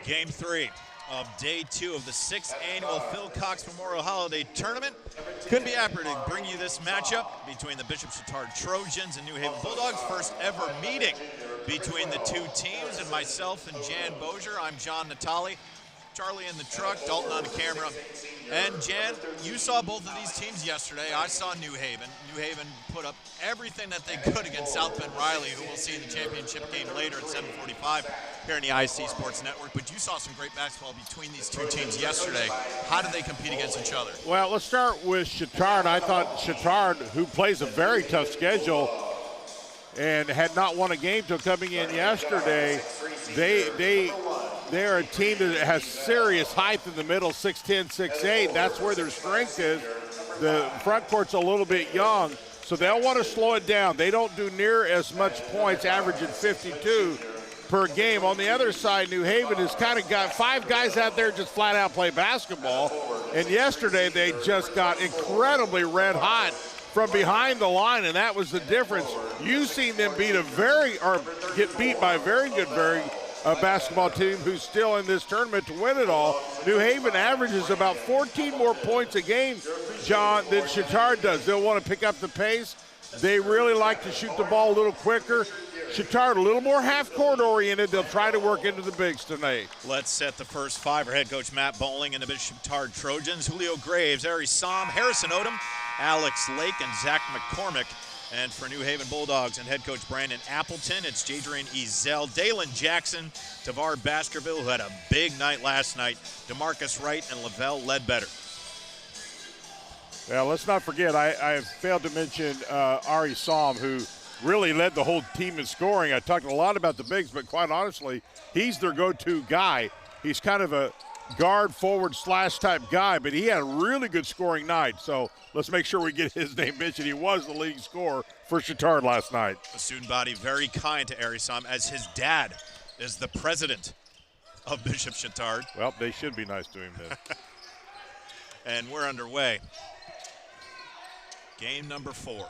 Game 3 of Day 2 of the 6th Annual Phil Cox Memorial Holiday Tournament. Couldn't be happier to bring you this matchup between the Bishop Chatard Trojans and New Haven Bulldogs. First ever meeting between the two teams, and myself and Jan Bozier. I'm John Natali. Charlie in the truck, Dalton on the camera. And Jan, you saw both of these teams yesterday. I saw New Haven. New Haven put up everything that they could against South Bend Riley, who we'll see in the championship game later at 7:45 here in the IC Sports Network. But you saw some great basketball between these two teams yesterday. How did they compete against each other? Well, let's start with Chatard. I thought Chatard, who plays a very tough schedule and had not won a game till coming in yesterday, they're a team that has serious height in the middle, 6'10", 6'8". That's where their strength is. The front court's a little bit young, so they'll want to slow it down. They don't do near as much points, averaging 52 per game. On the other side, New Haven has kind of got 5 guys out there just flat out play basketball. And yesterday they just got incredibly red hot from behind the line, and that was the difference. You've seen them get beat by a very good basketball team who's still in this tournament to win it all. New Haven averages about 14 more points a game, John, than Chatard does. They'll want to pick up the pace. They really like to shoot the ball a little quicker. Chatard a little more half-court oriented. They'll try to work into the bigs tonight. Let's set the first 5. Our head coach Matt Bowling and the Bishop Chatard Trojans. Julio Graves, Ari Som, Harrison Odom, Alex Lake, and Zach McCormick. And for New Haven Bulldogs and head coach Brandon Appleton, it's Jadrian Ezel, Dalen Jackson, Tavar Baskerville, who had a big night last night, DeMarcus Wright, and Lavelle Ledbetter. Well, let's not forget, I failed to mention Ari Som, who really led the whole team in scoring. I talked a lot about the bigs, but quite honestly, he's their go-to guy. He's kind of a guard forward slash type guy, but he had a really good scoring night. So let's make sure we get his name mentioned. He was the league scorer for Chatard last night. The student body very kind to Ari Som, as his dad is the president of Bishop Chatard. Well, they should be nice to him then. And we're underway. Game number 4.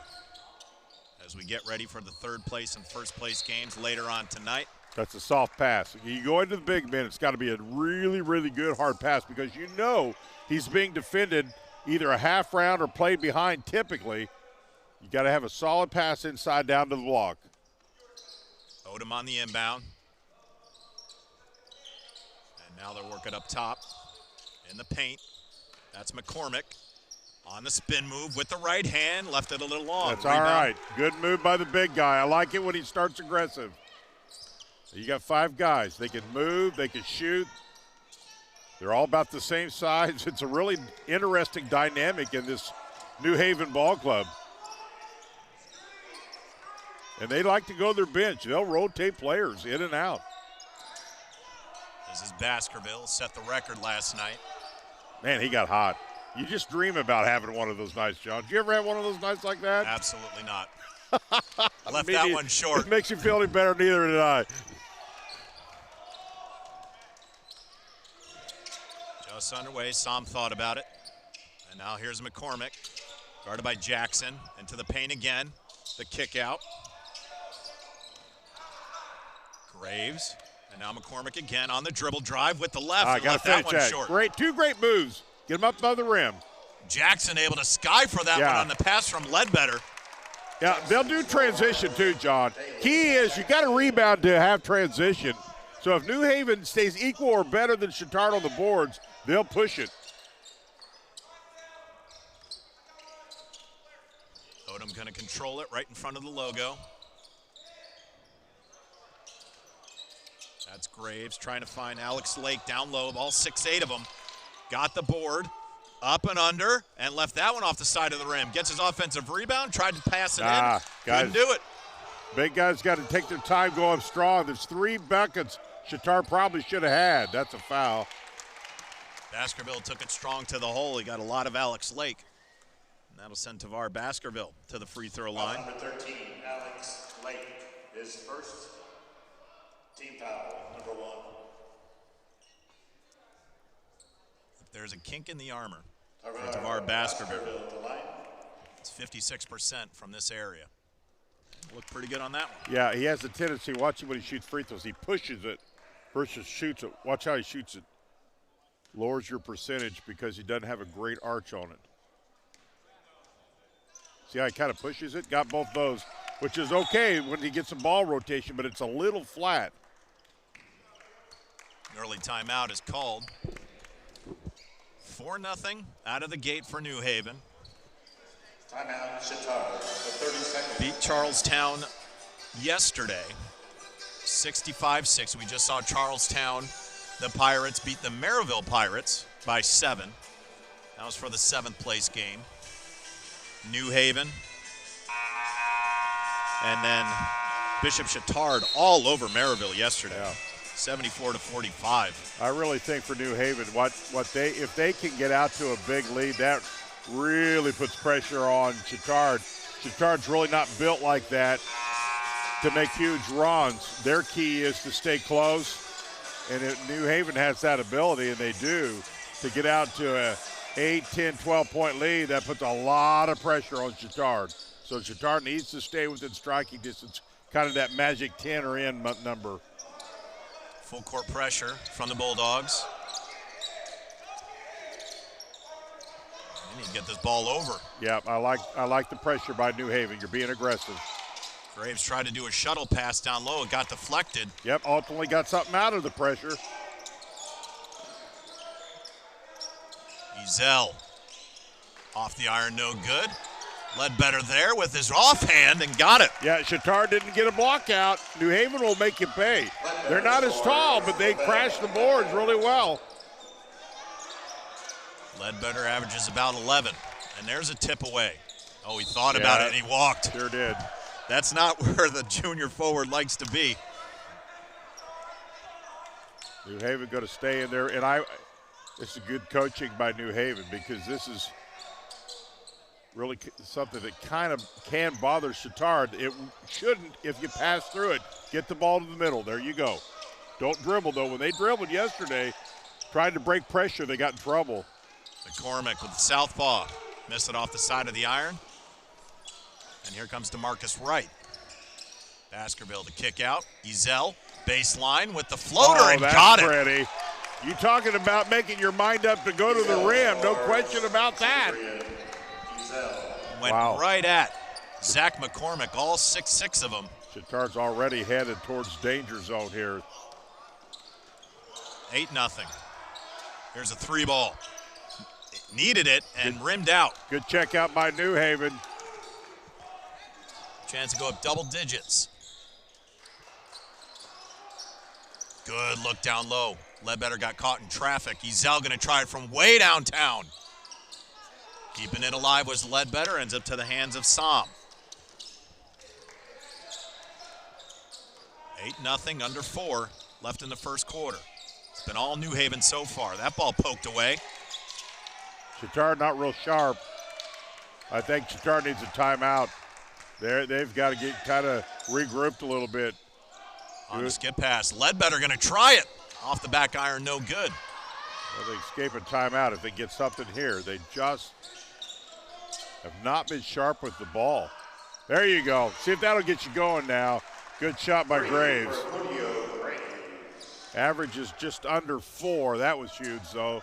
As we get ready for the 3rd place and 1st place games later on tonight. That's a soft pass. You go into the big man, it's got to be a really, really good hard pass because you know he's being defended either a half round or played behind typically. You got to have a solid pass inside down to the block. Odom on the inbound. And now they're working up top in the paint. That's McCormick. On the spin move with the right hand, left it a little long. That's all right. Good move by the big guy. I like it when he starts aggressive. You got 5 guys. They can move, they can shoot. They're all about the same size. It's a really interesting dynamic in this New Haven ball club. And they like to go to their bench. They'll rotate players in and out. This is Baskerville, set the record last night. Man, he got hot. You just dream about having one of those nights, John. Did you ever have one of those nights like that? Absolutely not. Left that one short. It makes you feel any better, neither did I. Just underway, Som thought about it. And now here's McCormick, guarded by Jackson, into the paint again. The kick out. Graves, and now McCormick again on the dribble drive with the left. I got to finish that. Short. Two great moves. Get him up above the rim. Jackson able to sky for that one on the pass from Ledbetter. Yeah, they'll do transition too, John. Key is you got to rebound to have transition. So if New Haven stays equal or better than Chatard on the boards, they'll push it. Odom going to control it right in front of the logo. That's Graves trying to find Alex Lake down low, all 6'8" of them. Got the board, up and under, and left that one off the side of the rim. Gets his offensive rebound, tried to pass it in, couldn't do it. Big guys got to take their time going strong. There's 3 buckets Chatard probably should have had. That's a foul. Baskerville took it strong to the hole. He got a lot of Alex Lake. And that'll send Tavar Baskerville to the free throw line. Number 13, Alex Lake, his first team foul, number 1. If there's a kink in the armor for Tavar Baskerville, it's 56% from this area. Looked pretty good on that one. Yeah, he has a tendency, watch him when he shoots free throws, he pushes it versus shoots it. Watch how he shoots it. Lowers your percentage because he doesn't have a great arch on it. See how he kind of pushes it? Got both those, which is okay when he gets some ball rotation, but it's a little flat. An early timeout is called. 4-0 out of the gate for New Haven. Timeout, Chatard, 30 seconds. Beat Charlestown yesterday, 65-6. We just saw Charlestown, the Pirates, beat the Maryville Pirates by 7. That was for the 7th place game. New Haven. And then Bishop Chatard all over Maryville yesterday. Yeah. 74-45. I really think for New Haven, if they can get out to a big lead, that really puts pressure on Chatard. Chatard's really not built like that to make huge runs. Their key is to stay close, and New Haven has that ability, and they do, to get out to a 8, 10, 12-point lead. That puts a lot of pressure on Chatard. So Chatard needs to stay within striking distance, kind of that magic 10 or in number. Full court pressure from the Bulldogs. They need to get this ball over. Yeah, I like the pressure by New Haven. You're being aggressive. Graves tried to do a shuttle pass down low. It got deflected. Yep, ultimately got something out of the pressure. Ezel off the iron, no good. Ledbetter there with his offhand and got it. Yeah, Chatard didn't get a block out. New Haven will make you pay. They're not as tall, but they crash the boards really well. Ledbetter averages about 11, and there's a tip away. Oh, he thought about it and he walked. Sure did. That's not where the junior forward likes to be. New Haven going to stay in there, and it's a good coaching by New Haven, because this is really something that kind of can bother Chatard. It shouldn't if you pass through it. Get the ball to the middle. There you go. Don't dribble, though. When they dribbled yesterday, tried to break pressure, they got in trouble. McCormick with the southpaw. Missed it off the side of the iron. And here comes DeMarcus Wright. Baskerville to kick out. Ezel, baseline with the floater and got it. Pretty. You talking about making your mind up to go to the rim. No question about that. Went right at Zach McCormick, all 6'6" of them. Chatard's already headed towards danger zone here. 8-0. Here's a 3-ball. Needed it and rimmed out. Good check out by New Haven. Chance to go up double digits. Good look down low. Ledbetter got caught in traffic. Ezel going to try it from way downtown. Keeping it alive was Ledbetter. Ends up to the hands of Som. 8-0, under 4 left in the first quarter. It's been all New Haven so far. That ball poked away. Chatard not real sharp. I think Chatard needs a timeout. They've got to get kind of regrouped a little bit. On the skip pass. Ledbetter going to try it. Off the back iron, no good. Well, they escape a timeout if they get something here. They just have not been sharp with the ball. There you go. See if that'll get you going now. Good shot by Graves. Average is just under 4. That was huge, though.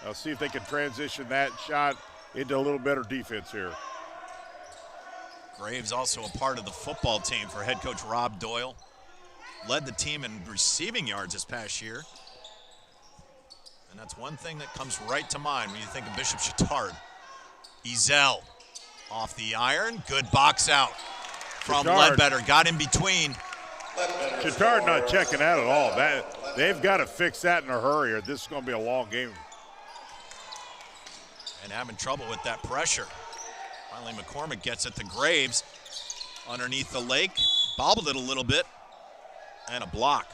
I'll see if they can transition that shot into a little better defense here. Graves also a part of the football team for head coach Rob Doyle. Led the team in receiving yards this past year. And that's one thing that comes right to mind when you think of Bishop Chatard. Ezel off the iron. Good box out from Ledbetter. Got in between. Chatard not checking out at all. They've got to fix that in a hurry, or this is going to be a long game. And having trouble with that pressure. Finally, McCormick gets it to Graves. Underneath the lake. Bobbled it a little bit. And a block.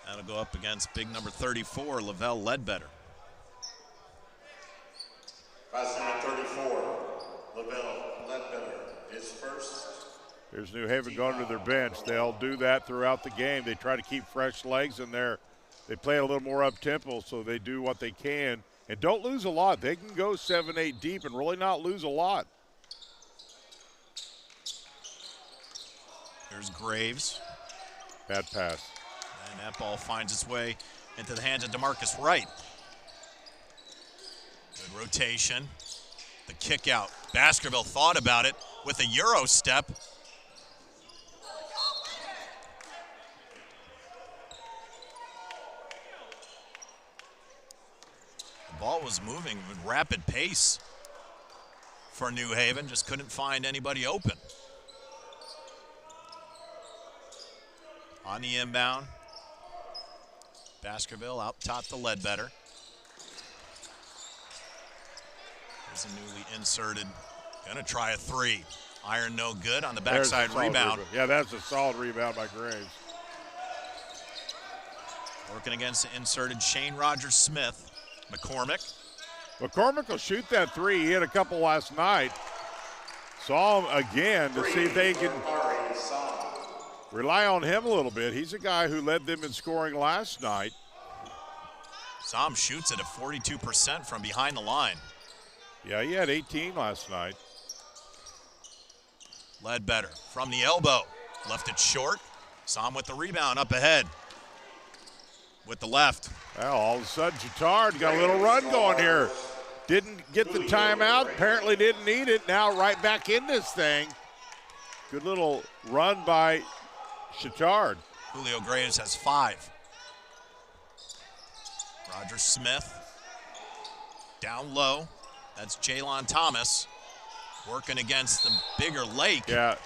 That'll go up against big number 34, Lavelle Ledbetter. Pass number 34, Lavelle Ledbetter is first. Here's New Haven going to their bench. They'll do that throughout the game. They try to keep fresh legs in there. They play a little more up-tempo, so they do what they can. And don't lose a lot. They can go 7-8 deep and really not lose a lot. There's Graves. Bad pass. And that ball finds its way into the hands of DeMarcus Wright. Good rotation. The kick out. Baskerville thought about it with a Euro step. The ball was moving with rapid pace for New Haven. Just couldn't find anybody open. On the inbound, Baskerville out top to Ledbetter. There's a newly inserted, gonna try a 3. Iron no good on the backside rebound. Yeah, that's a solid rebound by Graves. Working against the inserted Shane Rogers-Smith. McCormick will shoot that three. He hit a couple last night. Saw him again to see if they can rely on him a little bit. He's a guy who led them in scoring last night. Sam shoots it at 42% from behind the line. Yeah, he had 18 last night. Ledbetter from the elbow. Left it short. Sam with the rebound up ahead. With the left. Well, all of a sudden, Chatard got a little run going here. Didn't get the timeout. Apparently didn't need it. Now right back in this thing. Good little run by Chatard. Julio Graves has 5. Roger Smith down low. That's Jaylon Thomas working against the bigger Lake. Yeah.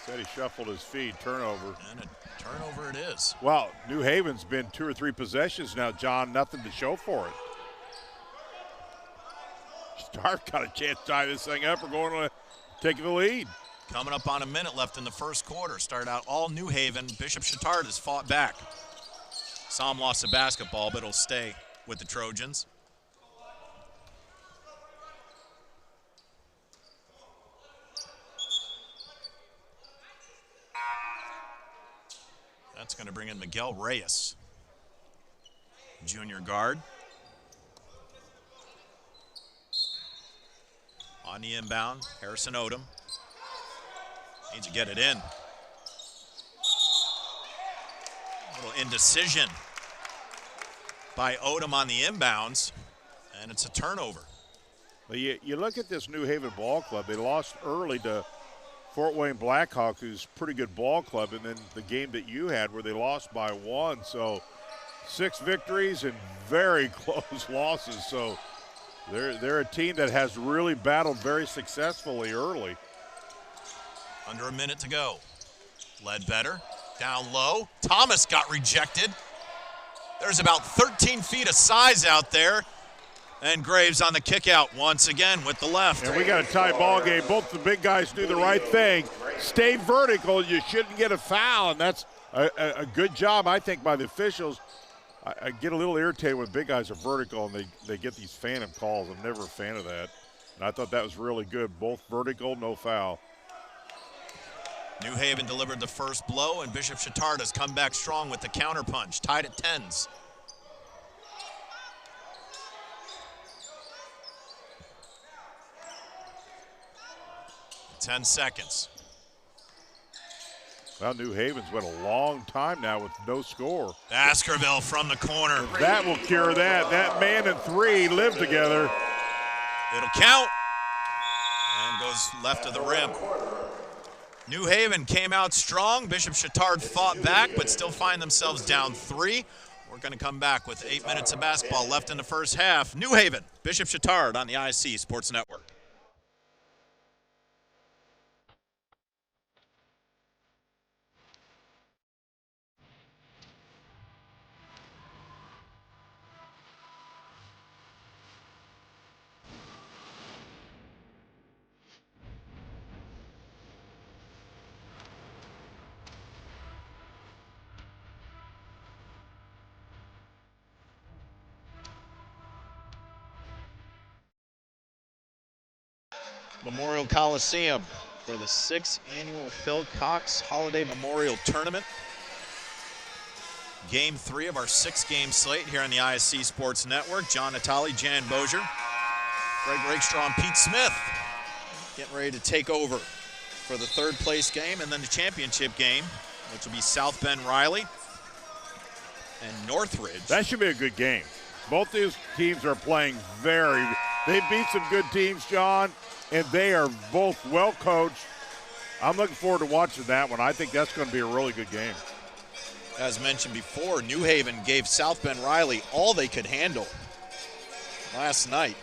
Said he shuffled his feet. Turnover. And a turnover it is. Well, New Haven's been 2 or 3 possessions now, John. Nothing to show for it. Stark got a chance to tie this thing up. We're going to take the lead. Coming up on a minute left in the first quarter. Started out all New Haven. Bishop Chatard has fought back. Sam lost the basketball, but it'll stay with the Trojans. That's going to bring in Miguel Reyes, junior guard. On the inbound, Harrison Odom needs to get it in. A little indecision by Odom on the inbounds, and it's a turnover. Well, you look at this New Haven ball club. They lost early to Fort Wayne Blackhawk, who's a pretty good ball club, and then the game that you had where they lost by 1. So 6 victories and very close losses. So they're a team that has really battled very successfully early. Under a minute to go. Ledbetter down low. Thomas got rejected. There's about 13 feet of size out there. And Graves on the kick out once again with the left. And we got a tie ball game. Both the big guys do the right thing. Stay vertical. You shouldn't get a foul, and that's a good job, I think, by the officials. I get a little irritated when big guys are vertical and they get these phantom calls. I'm never a fan of that. And I thought that was really good. Both vertical, no foul. New Haven delivered the first blow, and Bishop Chatard has come back strong with the counterpunch, tied at 10s. Ten seconds. Well, New Haven's went a long time now with no score. Baskerville from the corner. That will cure that. That man and 3 live together. It'll count. And goes left of the rim. New Haven came out strong. Bishop Chatard fought back, but still find themselves down 3. We're going to come back with 8 minutes of basketball left in the first half. New Haven, Bishop Chatard on the IC Sports Network. Memorial Coliseum for the 6th annual Phil Cox Holiday Memorial Tournament. Game 3 of our 6-game slate here on the ISC Sports Network. John Natali, Jan Bozier, Greg Rakestraw, and Pete Smith getting ready to take over for the 3rd place game and then the championship game, which will be South Bend Riley and Northridge. That should be a good game. Both these teams are playing they beat some good teams, John, and they are both well coached. I'm looking forward to watching that one. I think that's going to be a really good game. As mentioned before, New Haven gave South Bend Riley all they could handle last night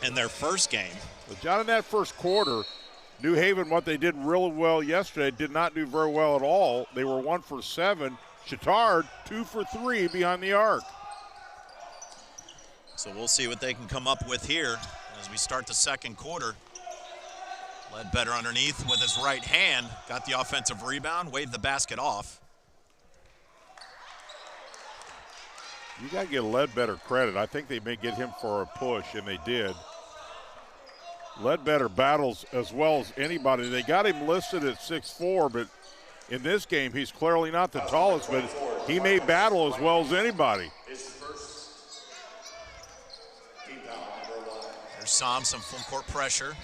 in their first game. But John, in that first quarter, New Haven, what they did really well yesterday, did not do very well at all. They were 1 for 7. Chatard, 2 for 3 behind the arc. So we'll see what they can come up with here as we start the second quarter. Ledbetter underneath with his right hand. Got the offensive rebound, waved the basket off. You got to give Ledbetter credit. I think they may get him for a push, and they did. Ledbetter battles as well as anybody. They got him listed at 6'4", but in this game, he's clearly not the tallest, but he may battle as well as anybody. There's some full court pressure.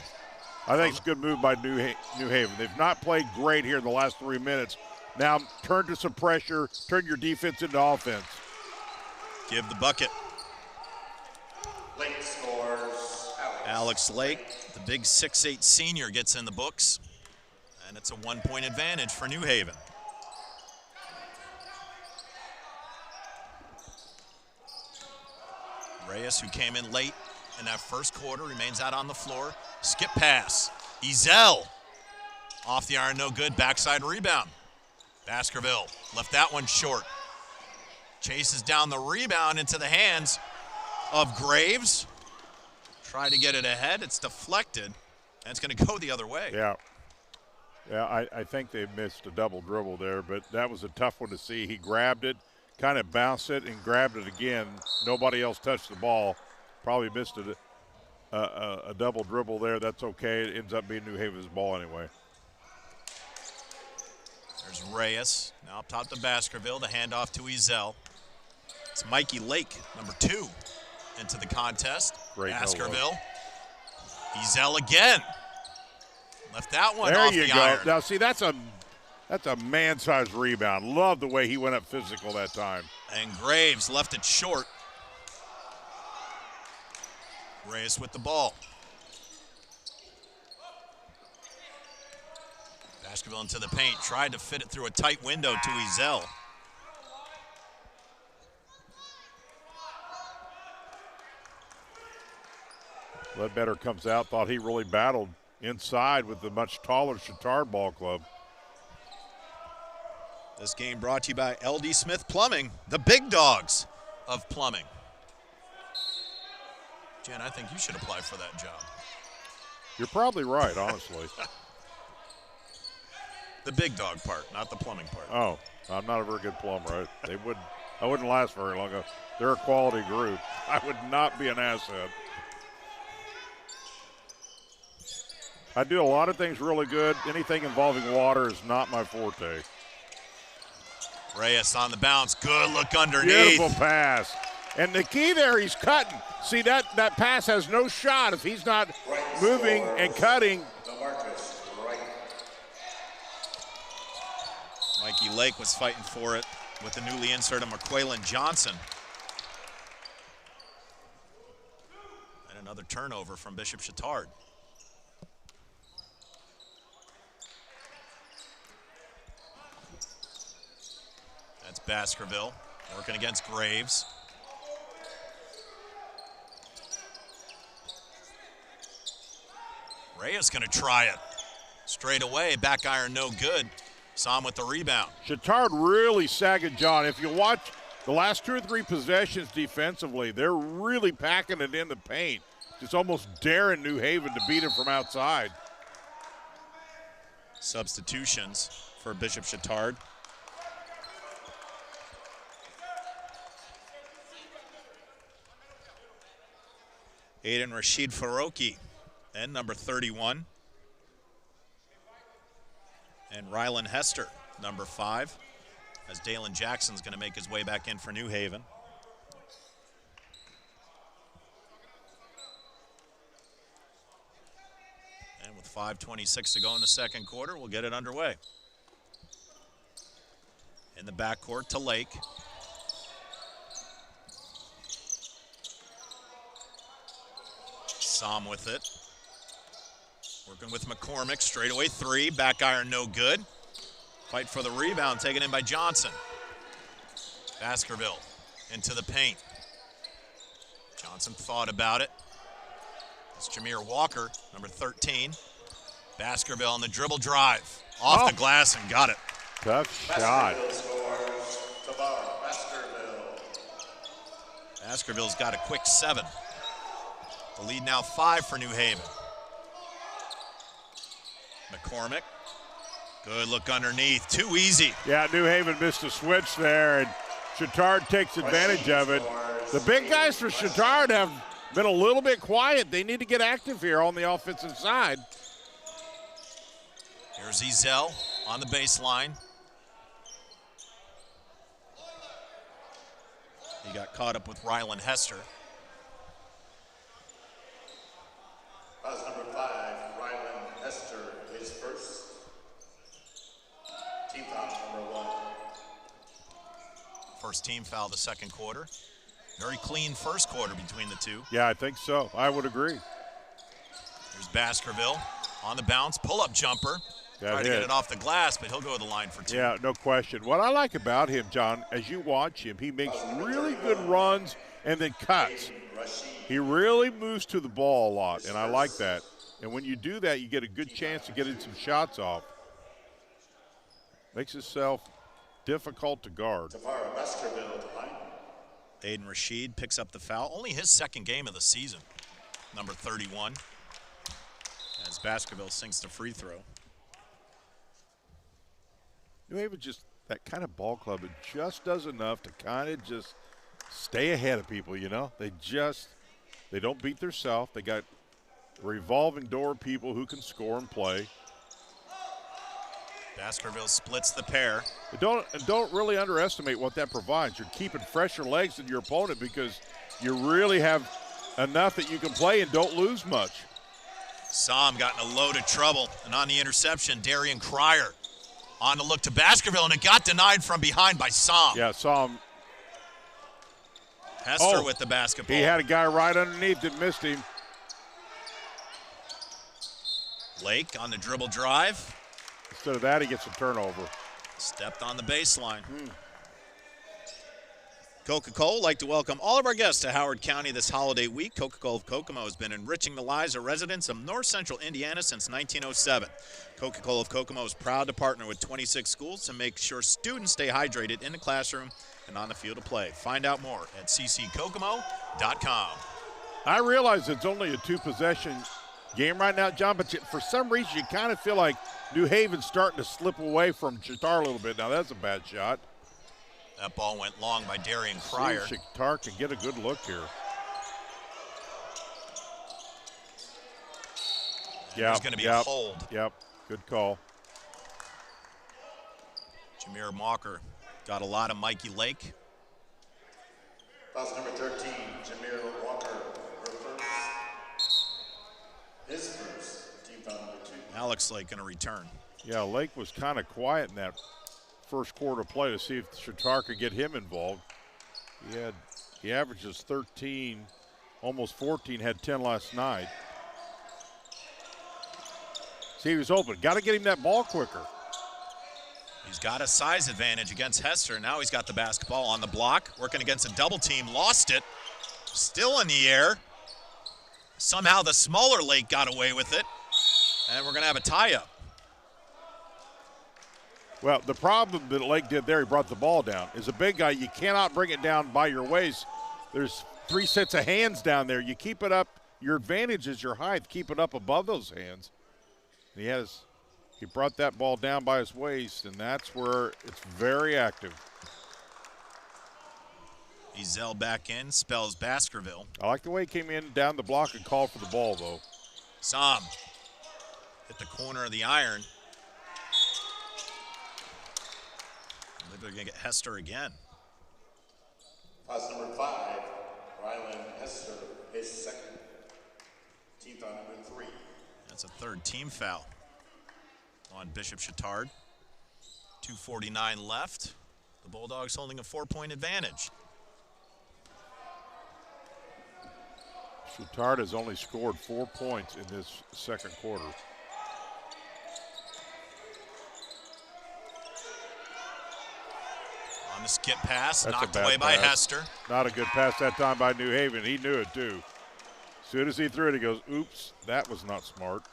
I think it's a good move by New Haven. They've not played great here in the last 3 minutes. Now turn to some pressure, turn your defense into offense. Give the bucket. Lake scores. Alex Lake, the big 6'8" senior, gets in the books, and it's a 1-point advantage for New Haven. Reyes, who came in late in that first quarter, remains out on the floor. Skip pass. Ezel off the iron, no good. Backside rebound. Baskerville left that one short. Chases down the rebound into the hands of Graves. Try to get it ahead. It's deflected, and it's going to go the other way. Yeah, I think they missed a double dribble there, but that was a tough one to see. He grabbed it, kind of bounced it, and grabbed it again. Nobody else touched the ball. Probably missed a double dribble there. That's okay. It ends up being New Haven's ball anyway. There's Reyes. Now up top to Baskerville. The handoff to Ezel. It's Mikey Lake, number 2, into the contest. Great Baskerville. Ezel again. Left that one off the iron. There you go. Now, see, that's a man-sized rebound. Love the way he went up physical that time. And Graves left it short. Reyes with the ball. Baskerville into the paint. Tried to fit it through a tight window to Ezel. Ledbetter comes out, thought he really battled inside with the much taller Chatard ball club. This game brought to you by LD Smith Plumbing, the big dogs of plumbing. Jen, I think you should apply for that job. You're probably right, honestly. The big dog part, not the plumbing part. Oh, I'm not a very good plumber. I wouldn't last very long. They're a quality group. I would not be an asset. I do a lot of things really good. Anything involving water is not my forte. Reyes on the bounce. Good look underneath. Beautiful pass. And the key there, he's cutting. See, that pass has no shot if he's not moving and cutting. Mikey Lake was fighting for it with the newly inserted McQuaylen Johnson. And another turnover from Bishop Chatard. That's Baskerville working against Graves. Reyes going to try it. Straight away, back iron no good. Sam with the rebound. Chatard really sagging John. If you watch the last 2 or 3 possessions defensively, they're really packing it in the paint. Just almost daring New Haven to beat him from outside. Substitutions for Bishop Chatard. Aiden Rashid Faroki and number 31. And Rylan Hester, number 5, as Dalen Jackson's going to make his way back in for New Haven. And with 5:26 to go in the second quarter, we'll get it underway. In the backcourt to Lake. Sam with it. Working with McCormick, straightaway 3, back iron no good. Fight for the rebound, taken in by Johnson. Baskerville into the paint. Johnson thought about it. It's Jameer Walker, number 13. Baskerville on the dribble drive. Off the glass and got it. Tough shot. Baskerville's got a quick 7. The lead now 5 for New Haven. McCormick, good look underneath, too easy. Yeah, New Haven missed a switch there, and Chatard takes advantage of it. The big guys for Chatard have been a little bit quiet. They need to get active here on the offensive side. Here's Ezel on the baseline. He got caught up with Rylan Hester. Pass number 5, Rylan Hester, his first. Team foul number 1. First team foul the second quarter. Very clean first quarter between the two. Yeah, I think so. I would agree. Here's Baskerville on the bounce. Pull-up jumper. Tried to get it off the glass, but he'll go to the line for 2. Yeah, no question. What I like about him, John, as you watch him, he makes really good runs and then cuts. He really moves to the ball a lot, and I like that. And when you do that, you get a good chance to get in some shots off. Makes himself difficult to guard. Aiden Rashid picks up the foul. Only his second game of the season, number 31. As Baskerville sinks the free throw. New Haven just, that kind of ball club, it just does enough to kind of just stay ahead of people, you know? They don't beat themselves. They got revolving door people who can score and play. Baskerville splits the pair. Don't really underestimate what that provides. You're keeping fresher legs than your opponent because you really have enough that you can play and don't lose much. Som got in a load of trouble, and on the interception, Darian Cryer on the look to Baskerville, and it got denied from behind by Som. Yeah, Som. Hester with the basketball. He had a guy right underneath that missed him. Lake on the dribble drive. Instead of that, he gets a turnover. Stepped on the baseline. Coca-Cola would like to welcome all of our guests to Howard County this holiday week. Coca-Cola of Kokomo has been enriching the lives of residents of North Central Indiana since 1907. Coca-Cola of Kokomo is proud to partner with 26 schools to make sure students stay hydrated in the classroom and on the field of play. Find out more at cckokomo.com. I realize it's only a 2-possession game right now, John, but for some reason you kind of feel like New Haven's starting to slip away from Chatard a little bit. Now that's a bad shot. That ball went long by Darian Cryer. Chatard can get a good look here. Yeah, there's going to be a hold. Yep, good call. Jameer Walker got a lot of Mikey Lake. Pass number 13, Jameer Walker. His first, team foul number 2. Alex Lake going to return. Yeah, Lake was kind of quiet in that first quarter play to see if Chatard could get him involved. He averages 13, almost 14, had 10 last night. See, he was open. Got to get him that ball quicker. He's got a size advantage against Hester. Now he's got the basketball on the block, working against a double team, lost it. Still in the air. Somehow the smaller Lake got away with it, and we're going to have a tie-up. Well, the problem that Lake did there, he brought the ball down. As a big guy, you cannot bring it down by your waist. There's 3 sets of hands down there. You keep it up. Your advantage is your height. Keep it up above those hands. And he brought that ball down by his waist, and that's where it's very active. Ezel back in, spells Baskerville. I like the way he came in down the block and called for the ball, though. Som hit the corner of the iron. They're going to get Hester again. Pass number 5, Rylan Hester, his second. Team foul number 3. That's a third team foul on Bishop Chatard. 2:49 left. The Bulldogs holding a 4-point advantage. Chatard has only scored 4 points in this second quarter. On the skip pass, That's knocked away by Hester. Not a good pass that time by New Haven. He knew it, too. As soon as he threw it, he goes, oops, that was not smart.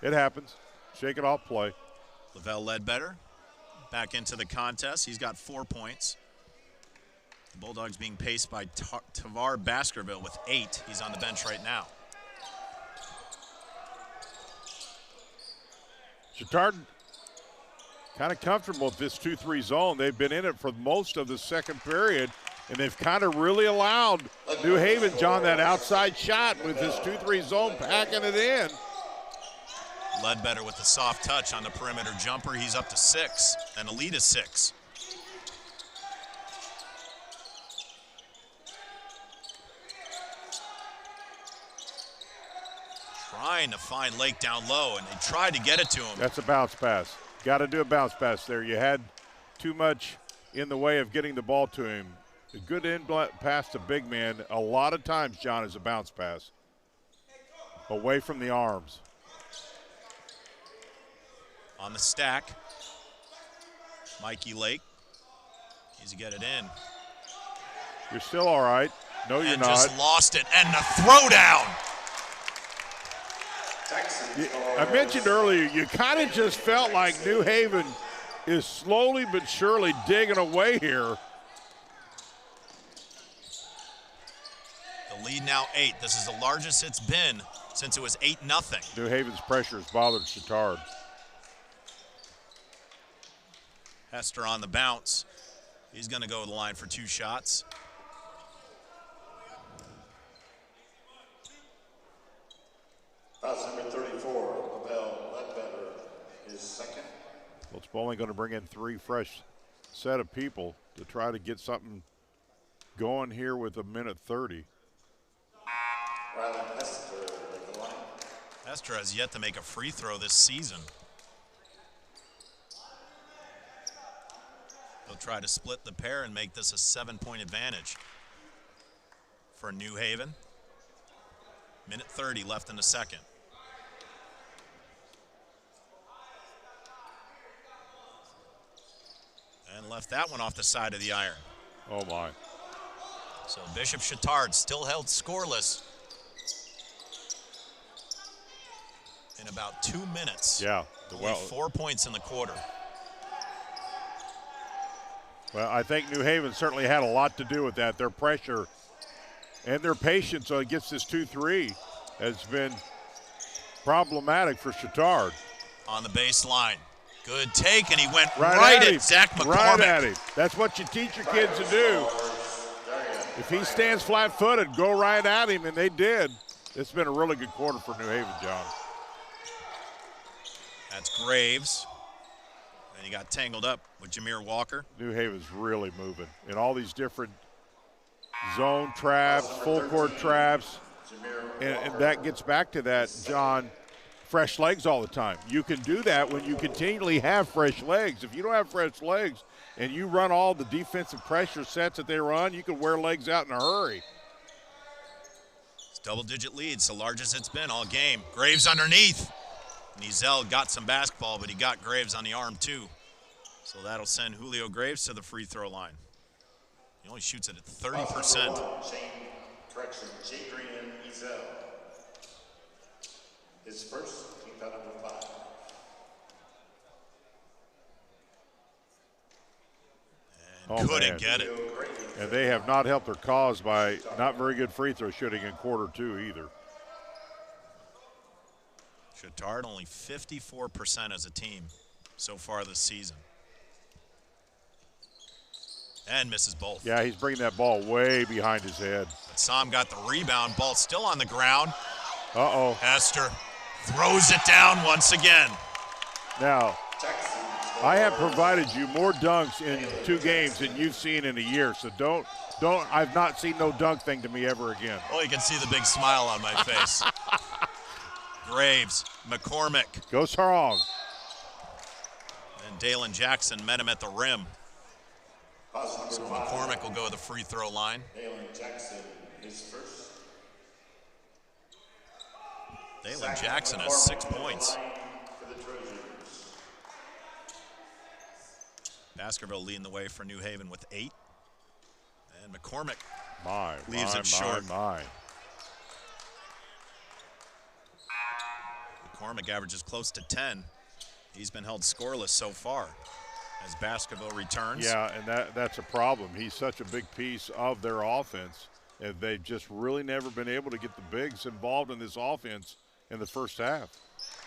It happens. Shake it off, play. Lavelle Ledbetter back into the contest. He's got 4 points. The Bulldogs being paced by Tavar Baskerville with 8. He's on the bench right now. Chatard kind of comfortable with this 2-3 zone. They've been in it for most of the second period, and they've kind of really allowed New Haven, John, that outside shot with this 2-3 zone packing it in. Ledbetter with the soft touch on the perimeter jumper. He's up to 6, and the lead is 6. Trying to find Lake down low, and they tried to get it to him. That's a bounce pass. Got to do a bounce pass there. You had too much in the way of getting the ball to him. A good in pass to big man, a lot of times, John, is a bounce pass. Away from the arms. On the stack, Mikey Lake. Needs to get it in. You're still all right. No, you're and not. Just lost it, and the throwdown. I mentioned earlier, you kind of just felt like New Haven is slowly but surely digging away here. The lead now 8. This is the largest it's been since it was 8-0. New Haven's pressure has bothered Chatard. Hester on the bounce. He's going to go to the line for 2 shots. Foul number 34, Lavelle Ledbetter, his second. Well, it's only going to bring in 3 fresh set of people to try to get something going here with 1:30. Rylan Hester at the line. Hester has yet to make a free throw this season. They'll try to split the pair and make this a 7-point advantage for New Haven. 1:30 left in the second. And left that one off the side of the iron. Oh, my. So Bishop Chatard still held scoreless in about 2 minutes. Yeah. Only 4 points in the quarter. Well, I think New Haven certainly had a lot to do with that. Their pressure and their patience against this 2-3 has been problematic for Chatard. On the baseline. Good take, and he went right at Zach McCormick. Right at him. That's what you teach your kids to do. If he stands flat-footed, go right at him, and they did. It's been a really good quarter for New Haven, John. That's Graves. And he got tangled up with Jameer Walker. New Haven's really moving in all these different zone traps, full court traps, and that gets back to that, John, fresh legs all the time. You can do that when you continually have fresh legs. If you don't have fresh legs and you run all the defensive pressure sets that they run, you can wear legs out in a hurry. It's double-digit leads, the largest it's been all game. Graves underneath. Nizel got some basketball, but he got Graves on the arm too. So that'll send Julio Graves to the free throw line. He only shoots it at 30%. Correction, Jadrian Nizel. His first, team foul number 5. And couldn't get it. And they have not helped their cause by not very good free throw shooting in quarter 2 either. Chatard only 54% as a team so far this season. And misses both. Yeah, he's bringing that ball way behind his head. But Sam got the rebound. Ball still on the ground. Uh-oh. Hester throws it down once again. Now, I have provided you more dunks in 2 games than you've seen in a year, so don't, I've not seen no dunk thing to me ever again. Oh, you can see the big smile on my face. Graves, McCormick. Go strong. And Dalen Jackson met him at the rim. So McCormick will go to the free throw line. Dalen Jackson, his first. Dalen Jackson has 6 points. For the Trojans. Baskerville leading the way for New Haven with 8. And McCormick leaves it short. My. McCormick averages close to 10. He's been held scoreless so far as Baskerville returns. Yeah, and that's a problem. He's such a big piece of their offense, and they've just really never been able to get the bigs involved in this offense in the first half.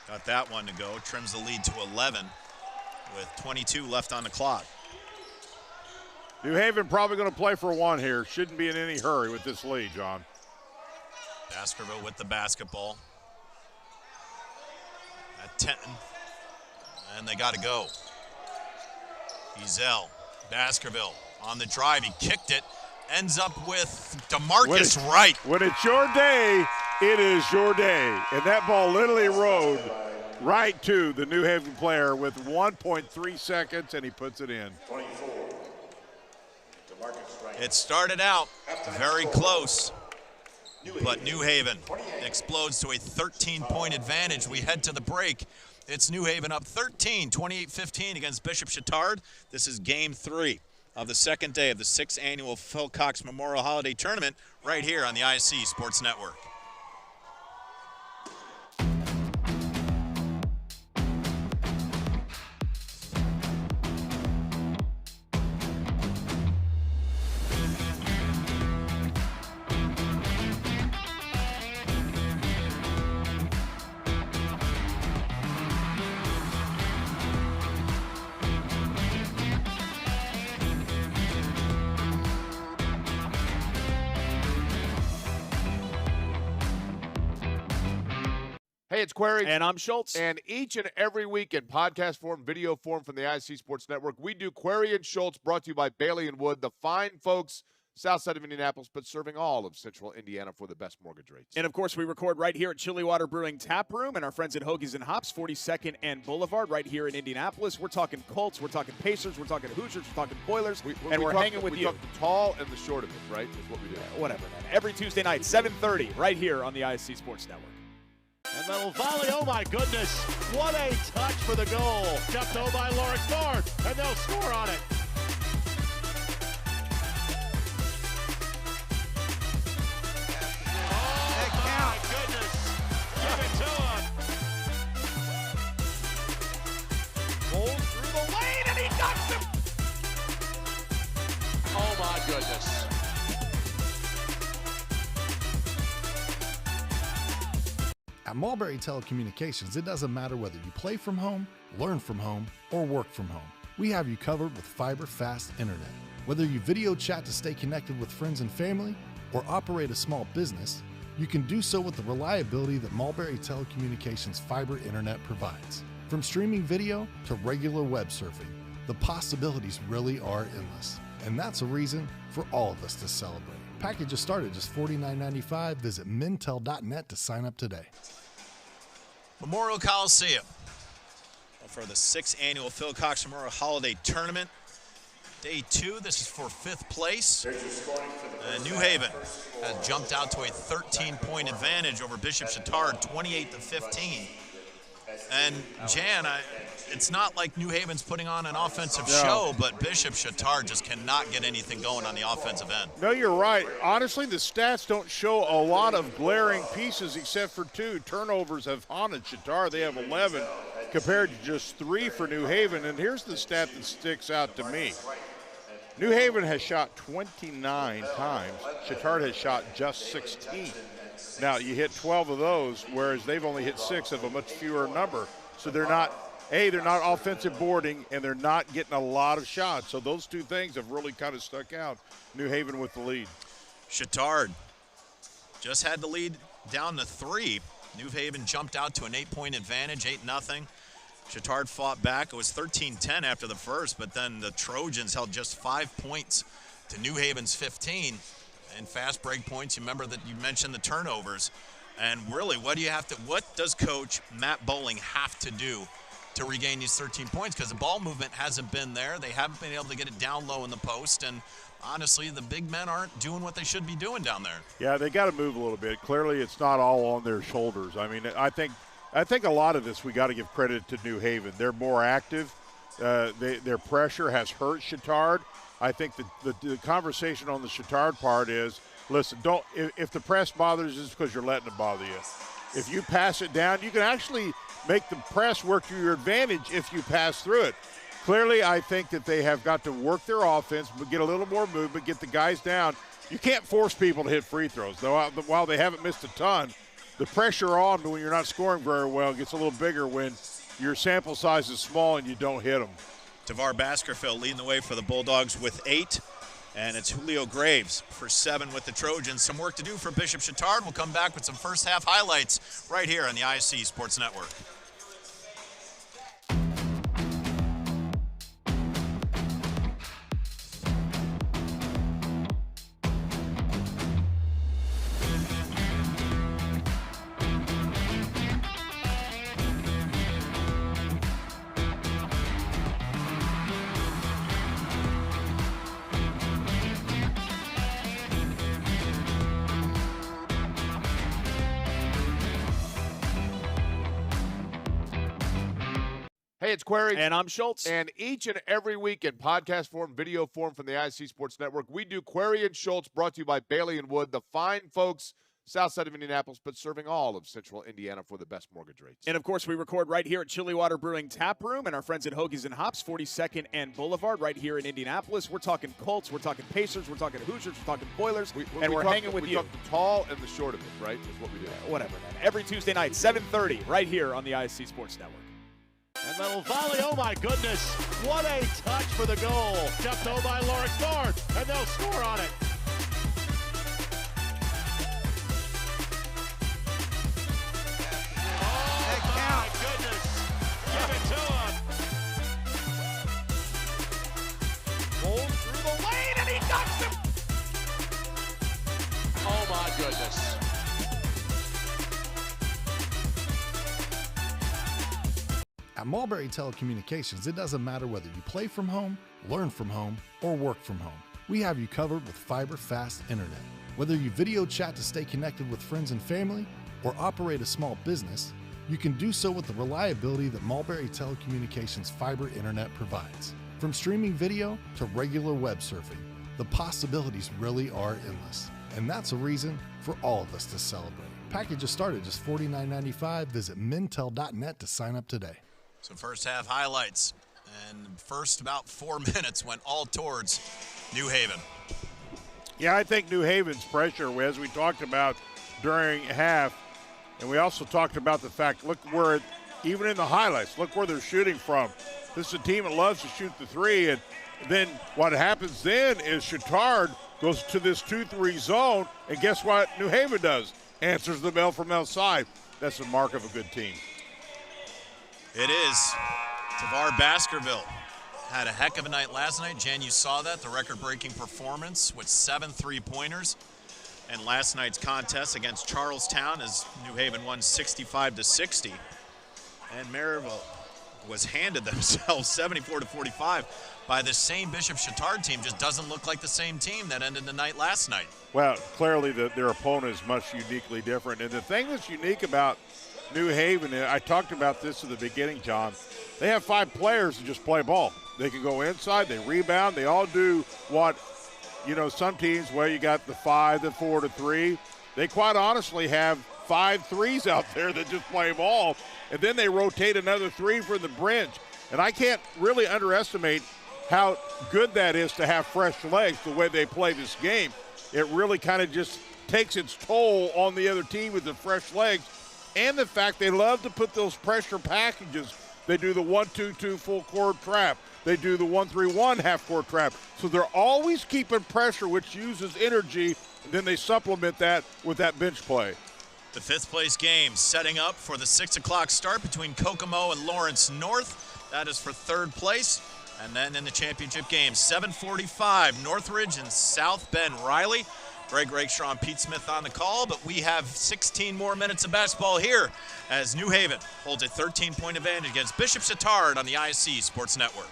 Got that one to go. Trims the lead to 11. with 22 left on the clock. New Haven probably going to play for one here. Shouldn't be in any hurry with this lead, John. Baskerville with the basketball at 10. And they got to go. Ezel, Baskerville on the drive. He kicked it. Ends up with DeMarcus Wright. When it's your day, it is your day. And that ball literally rode right to the New Haven player with 1.3 seconds, and he puts it in. 24. It started out very close, but New Haven explodes to a 13-point advantage. We head to the break. It's New Haven up 13, 28-15 against Bishop Chatard. This is game 3 of the second day of the 6th annual Phil Cox Memorial Holiday Tournament right here on the ISC Sports Network. Hey, it's Query. And I'm Schultz. And each and every week in podcast form, video form from the ISC Sports Network, we do Query and Schultz, brought to you by Bailey and Wood, the fine folks south side of Indianapolis, but serving all of central Indiana for the best mortgage rates. And, of course, we record right here at Chilly Water Brewing Tap Room and our friends at Hoagies and Hops, 42nd and Boulevard, right here in Indianapolis. We're talking Colts, we're talking Pacers, we're talking Hoosiers, we're talking Boilers, and we're hanging with you. We talk the tall and the short of it, right, is what we do. Whatever, man. Every Tuesday night, 7:30, right here on the ISC Sports Network. And little volley, oh my goodness. What a touch for the goal. Jumped over by Lawrence North, and they'll score on it. Oh my goodness. Give it to him. Rolls through the lane, and he knocks him. Oh my goodness. At Mulberry Telecommunications, it doesn't matter whether you play from home, learn from home, or work from home. We have you covered with fiber fast internet. Whether you video chat to stay connected with friends and family, or operate a small business, you can do so with the reliability that Mulberry Telecommunications fiber internet provides. From streaming video to regular web surfing, the possibilities really are endless. And that's a reason for all of us to celebrate. Packages start at just $49.95. Visit mintel.net to sign up today. Memorial Coliseum for the 6th annual Phil Cox Memorial Holiday Tournament. Day 2, this is for 5th place. New Haven has jumped out to a 13-point advantage over Bishop Chatard, 28-15. And Jan, it's not like New Haven's putting on an offensive show, but Bishop Chatard just cannot get anything going on the offensive end. No, you're right. Honestly, the stats don't show a lot of glaring pieces except for 2. Turnovers have haunted Chatard. They have 11 compared to just 3 for New Haven. And here's the stat that sticks out to me. New Haven has shot 29 times. Chatard has shot just 16. Now, you hit 12 of those, whereas they've only hit 6 of a much fewer number. So they're not offensive boarding, and they're not getting a lot of shots. So those 2 things have really kind of stuck out. New Haven with the lead. Chatard just had the lead down to 3. New Haven jumped out to an 8-point advantage, 8-0. Chatard fought back. It was 13-10 after the first, but then the Trojans held just 5 points to New Haven's 15. And fast break points, you remember that you mentioned the turnovers. And really, what does Coach Matt Bowling have to do to regain these 13 points? Because the ball movement hasn't been there. They haven't been able to get it down low in the post. And honestly, the big men aren't doing what they should be doing down there. Yeah, they got to move a little bit. Clearly, it's not all on their shoulders. I mean, I think a lot of this we got to give credit to New Haven. They're more active. Their pressure has hurt Chatard. I think the conversation on the Chatard part is, listen, if the press bothers you, it's because you're letting it bother you. If you pass it down, you can actually make the press work to your advantage if you pass through it. Clearly, I think that they have got to work their offense, but get a little more movement, get the guys down. You can't force people to hit free throws. Though while they haven't missed a ton, the pressure on when you're not scoring very well gets a little bigger when your sample size is small and you don't hit them. DeVar Baskerville leading the way for the Bulldogs with 8. And it's Julio Graves for 7 with the Trojans. Some work to do for Bishop Chatard. We'll come back with some first half highlights right here on the ISC Sports Network. Hey, it's Query. And I'm Schultz. And each and every week in podcast form, video form from the ISC Sports Network, we do Query and Schultz, brought to you by Bailey and Wood, the fine folks south side of Indianapolis, but serving all of central Indiana for the best mortgage rates. And, of course, we record right here at Chili Water Brewing Tap Room and our friends at Hoagies and Hops, 42nd and Boulevard, right here in Indianapolis. We're talking Colts, we're talking Pacers, we're talking Hoosiers, we're talking Boilers, and we're hanging with you. We talk the tall and the short of it, right, is what we do. Whatever, man. Every Tuesday night, 7:30, right here on the ISC Sports Network. And little volley, oh my goodness. What a touch for the goal. Jumped over by Lawrence North, and they'll score on it. Oh my goodness. Give it to him. Rolls through the lane, and he knocks him. Oh my goodness. At Mulberry Telecommunications, it doesn't matter whether you play from home, learn from home, or work from home. We have you covered with fiber-fast internet. Whether you video chat to stay connected with friends and family, or operate a small business, you can do so with the reliability that Mulberry Telecommunications fiber internet provides. From streaming video to regular web surfing, the possibilities really are endless. And that's a reason for all of us to celebrate. Packages start at just $49.95. Visit mintel.net to sign up today. So first half highlights, and first about 4 minutes went all towards New Haven. Yeah, I think New Haven's pressure, as we talked about during half, and we also talked about the fact, look where, even in the highlights, look where they're shooting from. This is a team that loves to shoot the three, and then what happens then is Chatard goes to this 2-3 zone, and guess what New Haven does? Answers the bell from outside. That's a mark of a good team. It is. DeVar Baskerville had a heck of a night last night. Jen, you saw that, the record-breaking performance with 7 3-pointers. And last night's contest against Charlestown as New Haven won 65-60. And Maryville was handed themselves 74-45 by the same Bishop Chatard team. Just doesn't look like the same team that ended the night last night. Well, clearly their opponent is much uniquely different. And the thing that's unique about New Haven, I talked about this at the beginning, John, they have 5 players who just play ball. They can go inside, they rebound, they all do what, some teams where you got the 5, the 4, the 3. They quite honestly have 5 threes out there that just play ball, and then they rotate another 3 from the bench. And I can't really underestimate how good that is to have fresh legs the way they play this game. It really kind of just takes its toll on the other team with the fresh legs. And the fact they love to put those pressure packages. They do the 1-2-2 full court trap. They do the 1-3-1 half court trap. So they're always keeping pressure, which uses energy, and then they supplement that with that bench play. The 5th place game setting up for the 6 o'clock start between Kokomo and Lawrence North. That is for 3rd place. And then in the championship game, 7:45, Northridge and South Bend Riley. Greg Rakestraw and Pete Smith on the call, but we have 16 more minutes of basketball here as New Haven holds a 13-point advantage against Bishop Chatard on the ISC Sports Network.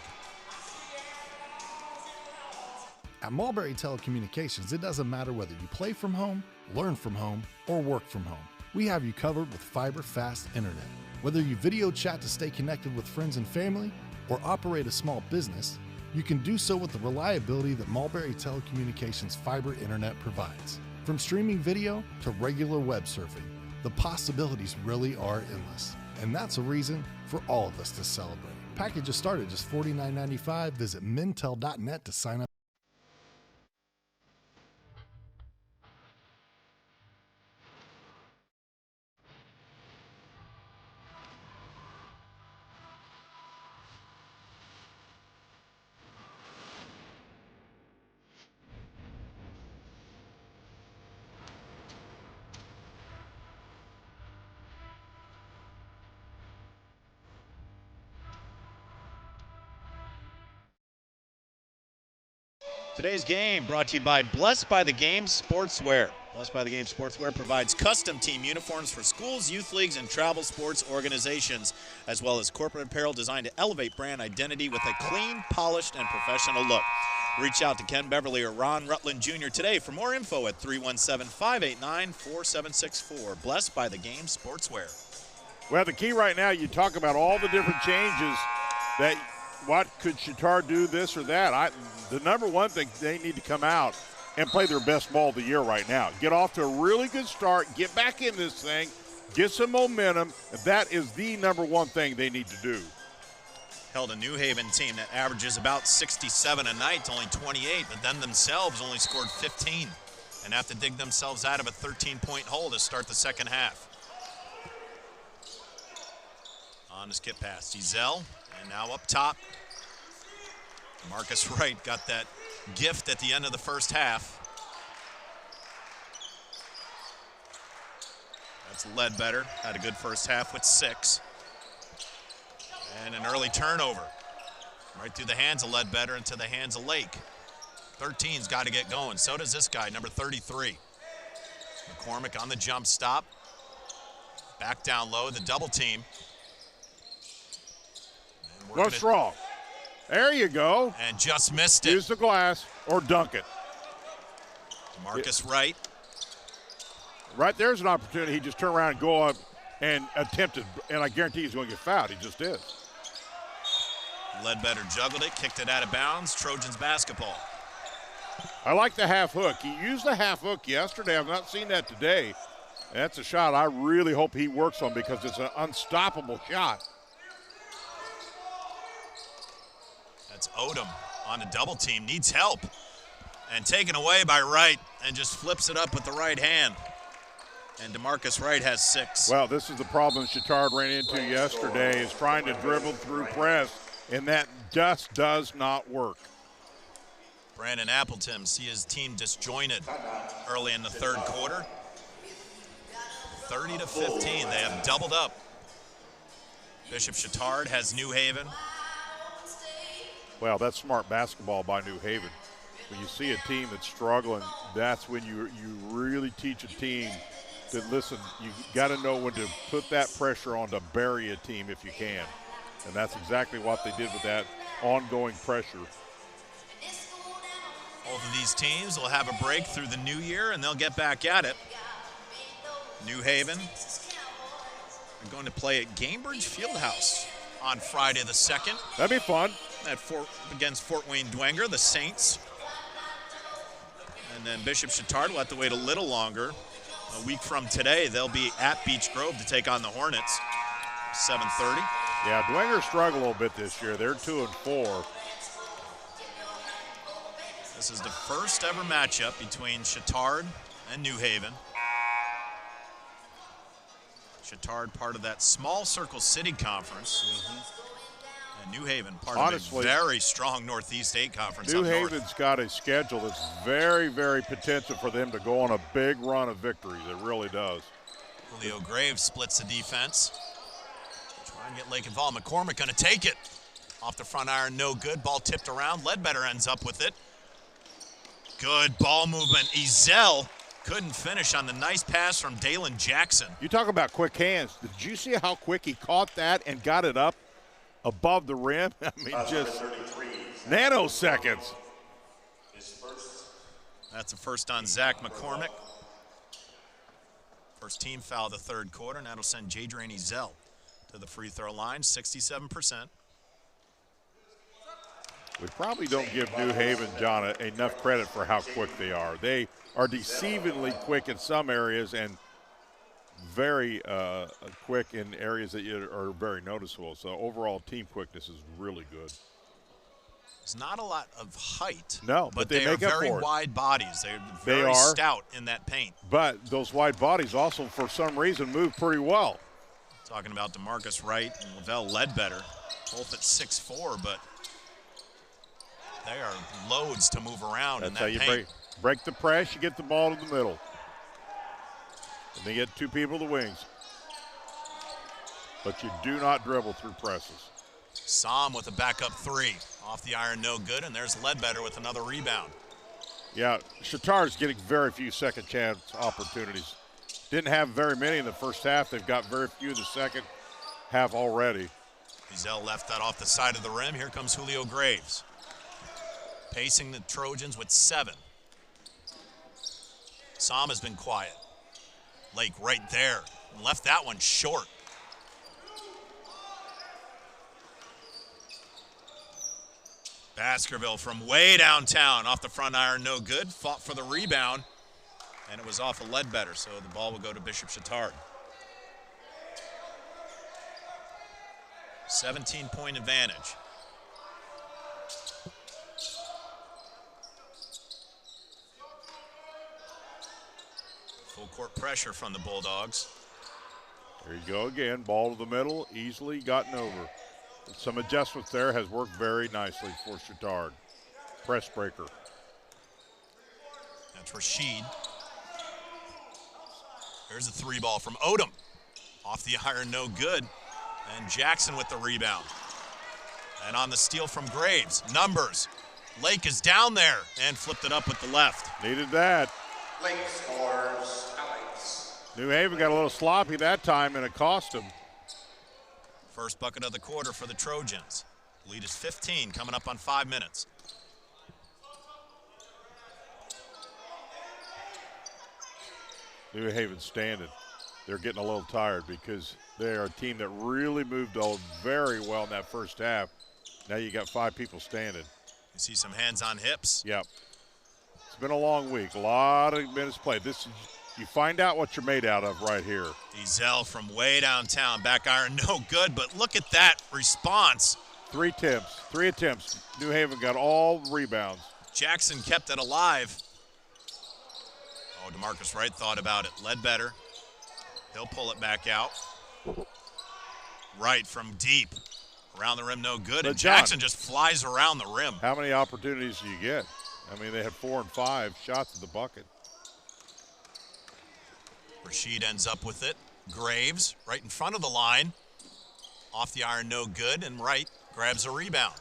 At Mulberry Telecommunications, it doesn't matter whether you play from home, learn from home, or work from home. We have you covered with fiber-fast internet. Whether you video chat to stay connected with friends and family, or operate a small business, you can do so with the reliability that Mulberry Telecommunications fiber internet provides. From streaming video to regular web surfing, the possibilities really are endless. And that's a reason for all of us to celebrate. Packages start at just $49.95. Visit mintel.net to sign up. Today's game brought to you by Blessed by the Game Sportswear. Blessed by the Game Sportswear provides custom team uniforms for schools, youth leagues, and travel sports organizations, as well as corporate apparel designed to elevate brand identity with a clean, polished, and professional look. Reach out to Ken Beverly or Ron Rutland Jr. today for more info at 317-589-4764. Blessed by the Game Sportswear. Well, the key right now, you talk about all the different changes that what could Chatard do this or that. The number one thing, they need to come out and play their best ball of the year right now. Get off to a really good start, get back in this thing, get some momentum. That is the number one thing they need to do. Held a New Haven team that averages about 67 a night, only 28, but then themselves only scored 15 and have to dig themselves out of a 13-point hole to start the second half. On to skip pass, Giselle, and now up top. Marcus Wright got that gift at the end of the first half. That's Ledbetter, had a good first half with 6. And an early turnover. Right through the hands of Ledbetter into the hands of Lake. 13's got to get going. So does this guy, number 33. McCormick on the jump stop. Back down low, the double team. Go strong. There you go. And just missed it. Use the glass or dunk it. Marcus Wright. Right there's an opportunity. He just turned around and go up and attempted, and I guarantee he's going to get fouled. He just is. Ledbetter juggled it, kicked it out of bounds. Trojans basketball. I like the half hook. He used the half hook yesterday. I've not seen that today. That's a shot I really hope he works on because it's an unstoppable shot. That's Odom on a double team, needs help. And taken away by Wright and just flips it up with the right hand. And DeMarcus Wright has 6. Well, this is the problem Chatard ran into yesterday is trying to dribble through press, and that just does not work. Brandon Appleton see his team disjointed early in the third quarter. 30-15, they have doubled up. Bishop Chatard has New Haven. Well, that's smart basketball by New Haven. When you see a team that's struggling, that's when you really teach a team that, listen, you got to know when to put that pressure on to bury a team if you can. And that's exactly what they did with that ongoing pressure. Both of these teams will have a break through the new year, and they'll get back at it. New Haven are going to play at Gainbridge Fieldhouse on Friday the 2nd. That'd be fun. Against Fort Wayne Dwenger, the Saints. And then Bishop Chatard will have to wait a little longer. A week from today, they'll be at Beech Grove to take on the Hornets. 7:30. Yeah, Dwenger struggled a little bit this year. They're 2-4. This is the first ever matchup between Chatard and New Haven. Chatard part of that small Circle City Conference. And New Haven part of a very strong Northeast 8 Conference. New Haven's got a schedule that's very, very potential for them to go on a big run of victories. It really does. Julio Graves splits the defense. Trying to get Lake involved. McCormick going to take it. Off the front iron, no good. Ball tipped around. Ledbetter ends up with it. Good ball movement. Ezel couldn't finish on the nice pass from Dalen Jackson. You talk about quick hands. Did you see how quick he caught that and got it up above the rim? I mean, just nanoseconds. That's a first on Zach McCormick. First team foul of the third quarter, and that'll send Jadrian Ezel to the free throw line, 67%. We probably don't give New Haven, John, enough credit for how quick they are. They are deceivingly quick in some areas and very quick in areas that are very noticeable. So overall team quickness is really good. There's not a lot of height. No, but they are make up very for it. wide bodies. They're very stout in that paint. But those wide bodies also, for some reason, move pretty well. Talking about DeMarcus Wright and Lavelle Ledbetter, both at 6'4", but they are loads to move around in that paint. That's how you break the press, you get the ball to the middle. And they get two people to the wings. But you do not dribble through presses. Som with a backup 3. Off the iron, no good, and there's Ledbetter with another rebound. Yeah, Chatard's getting very few second chance opportunities. Didn't have very many in the first half. They've got very few in the second half already. Ezel left that off the side of the rim. Here comes Julio Graves. Pacing the Trojans with 7. Sam has been quiet. Lake right there. Left that one short. Baskerville from way downtown off the front iron, no good. Fought for the rebound, and it was off of Ledbetter, so the ball will go to Bishop Chatard. 17-point advantage. Full court pressure from the Bulldogs. There you go again. Ball to the middle, easily gotten over. Some adjustments there has worked very nicely for Chatard. Press breaker. That's Rashid. There's a 3 ball from Odom. Off the iron, no good. And Jackson with the rebound. And on the steal from Graves, numbers. Lake is down there and flipped it up with the left. Leaded that. Lake scores. Alex. New Haven got a little sloppy that time, and it cost them. First bucket of the quarter for the Trojans. Lead is 15, coming up on 5 minutes. New Haven standing. They're getting a little tired because they are a team that really moved on very well in that first half. Now you got 5 people standing. You see some hands on hips. Yep. It's been a long week. A lot of minutes played. You find out what you're made out of right here. Ezel from way downtown. Back iron, no good, but look at that response. 3 attempts. New Haven got all rebounds. Jackson kept it alive. Oh, DeMarcus Wright thought about it. Ledbetter. He'll pull it back out. Wright from deep. Around the rim, no good. But And John, Jackson just flies around the rim. How many opportunities do you get? I mean, they had 4 and 5 shots at the bucket. Rashid ends up with it. Graves right in front of the line. Off the iron, no good. And Wright grabs a rebound.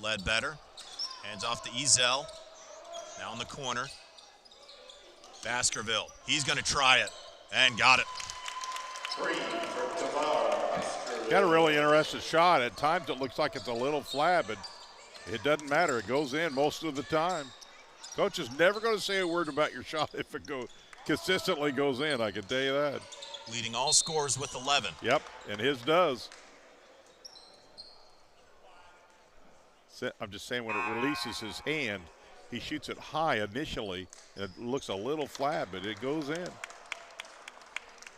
Ledbetter hands off to Ezel. Now in the corner. Baskerville. He's going to try it. And got it. 3 for Tavar. Got a really interesting shot. At times it looks like it's a little flat, but it doesn't matter. It goes in most of the time. Coach is never going to say a word about your shot if it consistently goes in, I can tell you that. Leading all scorers with 11. Yep, and his does. I'm just saying when it releases his hand, he shoots it high initially, and it looks a little flat, but it goes in.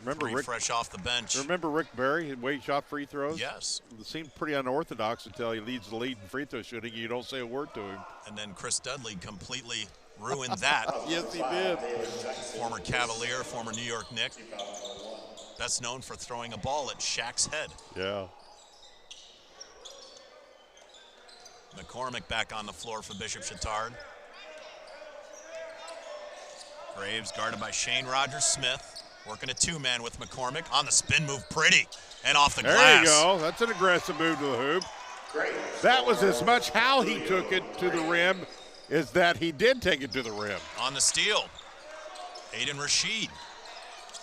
Remember Rick, fresh off the bench. Remember Rick Barry, the way he shot free throws? Yes. It seemed pretty unorthodox until he leads the lead in free throw shooting. You don't say a word to him. And then Chris Dudley completely ruined that. Yes, he did. Former Cavalier, former New York Knick. Best known for throwing a ball at Shaq's head. Yeah. McCormick back on the floor for Bishop Chatard. Graves guarded by Shane Rogers-Smith. Working a 2-man with McCormick. On the spin move, pretty. And off the glass. There you go. That's an aggressive move to the hoop. That was as much how he took it to the rim as that he did take it to the rim. On the steal, Aiden Rashid.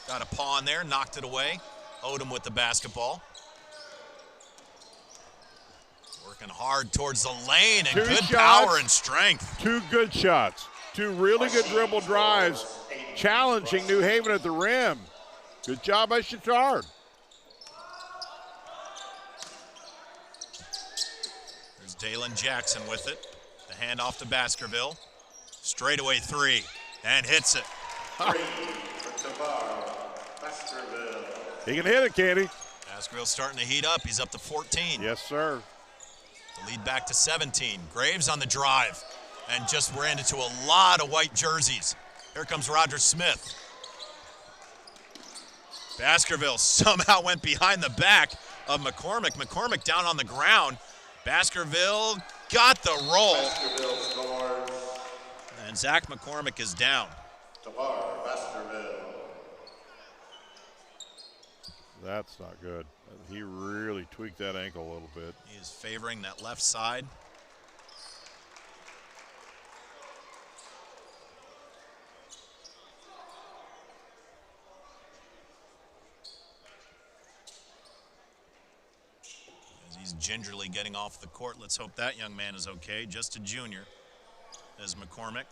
Got a paw in there, knocked it away. Odom with the basketball. Working hard towards the lane and good power and strength. 2 good shots. 2 really good dribble drives. Challenging New Haven at the rim. Good job by Chatard. There's Dalen Jackson with it. The handoff to Baskerville. Straightaway 3 and hits it. 3 for Tavar. Baskerville. He can hit it, can he? Baskerville's starting to heat up. He's up to 14. Yes, sir. The lead back to 17. Graves on the drive and just ran into a lot of white jerseys. Here comes Rogers-Smith. Baskerville somehow went behind the back of McCormick. McCormick down on the ground. Baskerville got the roll. Baskerville scores. And Zach McCormick is down. Tavar. Baskerville. That's not good. He really tweaked that ankle a little bit. He is favoring that left side. As he's gingerly getting off the court, let's hope that young man is okay. Just a junior, as McCormick.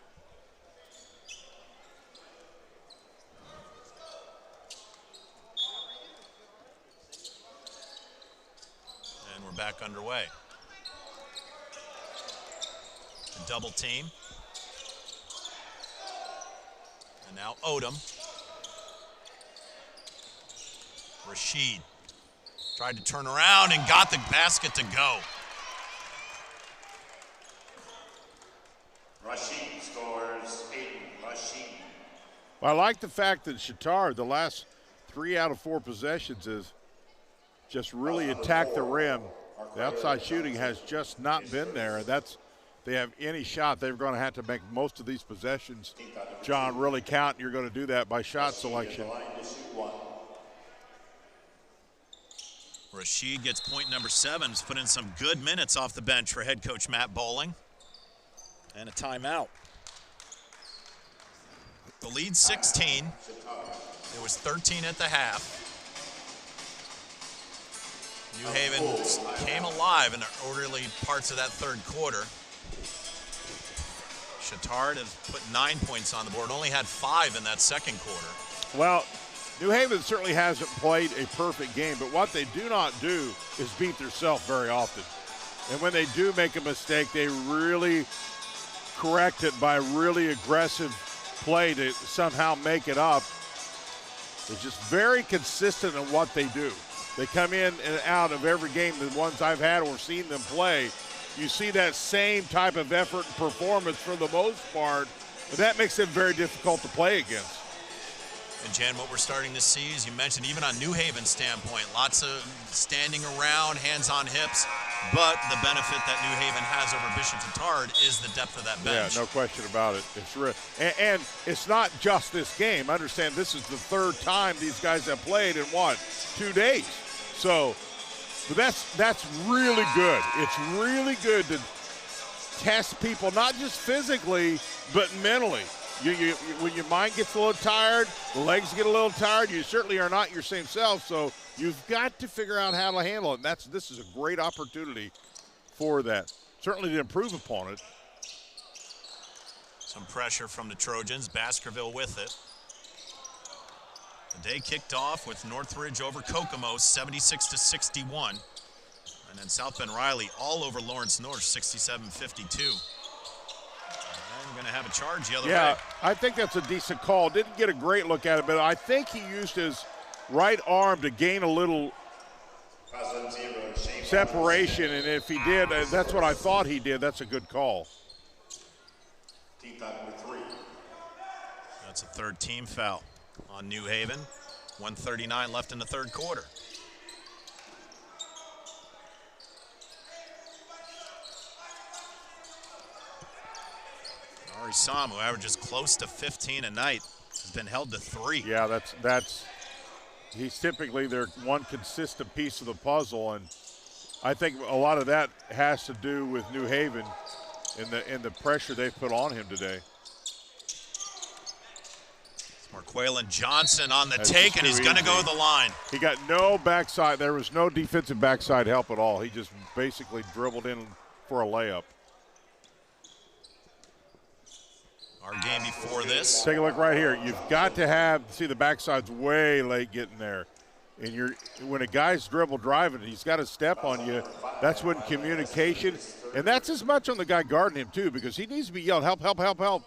And we're back underway. A double team. And now Odom. Rashid tried to turn around and got the basket to go. Rashid scores 8. Rashid. Well, I like the fact that Chatard, the last 3 out of 4 possessions, has just really attacked the rim. The outside shooting has just not been there. They have any shot, they're going to have to make most of these possessions, John, really count. You're going to do that by shot selection. Rashid gets point number 7. He's put in some good minutes off the bench for head coach Matt Bowling. And a timeout. The lead 16. It was 13 at the half. New Haven came alive in the early parts of that third quarter. Chatard has put 9 points on the board, only had 5 in that second quarter. Well, New Haven certainly hasn't played a perfect game, but what they do not do is beat themselves very often. And when they do make a mistake, they really correct it by really aggressive play to somehow make it up. They're just very consistent in what they do. They come in and out of every game, the ones I've had or seen them play. You see that same type of effort and performance for the most part, but that makes them very difficult to play against. And Jan, what we're starting to see, as you mentioned, even on New Haven's standpoint, lots of standing around, hands on hips, but the benefit that New Haven has over Bishop Chatard is the depth of that bench. Yeah, no question about it. It's real. And it's not just this game. Understand, this is the third time these guys have played in, 2 days. So but that's really good. It's really good to test people, not just physically, but mentally. When your mind gets a little tired, the legs get a little tired, you certainly are not your same self, so you've got to figure out how to handle it. And this is a great opportunity for that. Certainly to improve upon it. Some pressure from the Trojans, Baskerville with it. The day kicked off with Northridge over Kokomo, 76-61. And then South Bend Riley all over Lawrence North, 67-52. I'm going to have a charge the other way. Yeah, I think that's a decent call. Didn't get a great look at it, but I think he used his right arm to gain a little separation, and if he did, that's what I thought he did. That's a good call. That's a third team foul on New Haven. 1:39 left in the third quarter. Ari Sam, who averages close to 15 a night, has been held to 3. Yeah, he's typically their one consistent piece of the puzzle, and I think a lot of that has to do with New Haven and the pressure they've put on him today. Marquelan Johnson on the take, and he's going to go to the line. He got no backside. There was no defensive backside help at all. He just basically dribbled in for a layup. Our game before this. Take a look right here. You've got to see the backside's way late getting there. And when a guy's dribble driving, he's got to step on you. That's when communication, and that's as much on the guy guarding him too, because he needs to be yelled, help, help, help, help.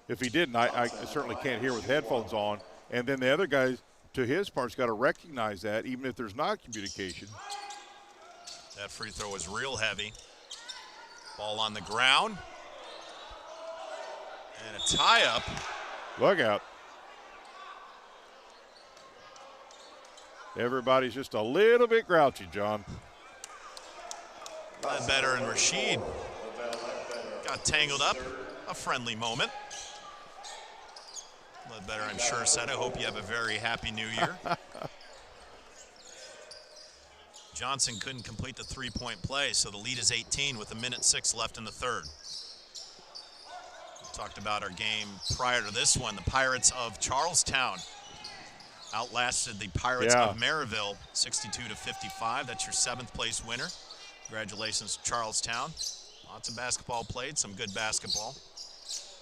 If he didn't, I certainly can't hear with headphones on. And then the other guy, to his part, has got to recognize that, even if there's not communication. That free throw was real heavy. Ball on the ground. And a tie-up. Look out. Everybody's just a little bit grouchy, John. Ledbetter and Rashid got tangled up. A friendly moment. Ledbetter, I'm sure, said, I hope you have a very happy new year. Johnson couldn't complete the three-point play, so the lead is 18 with 1:06 left in the third. We talked about our game prior to this one. The Pirates of Charlestown outlasted the Pirates of Maryville 62-55. That's your 7th place winner. Congratulations to Charlestown. Lots of basketball played, some good basketball.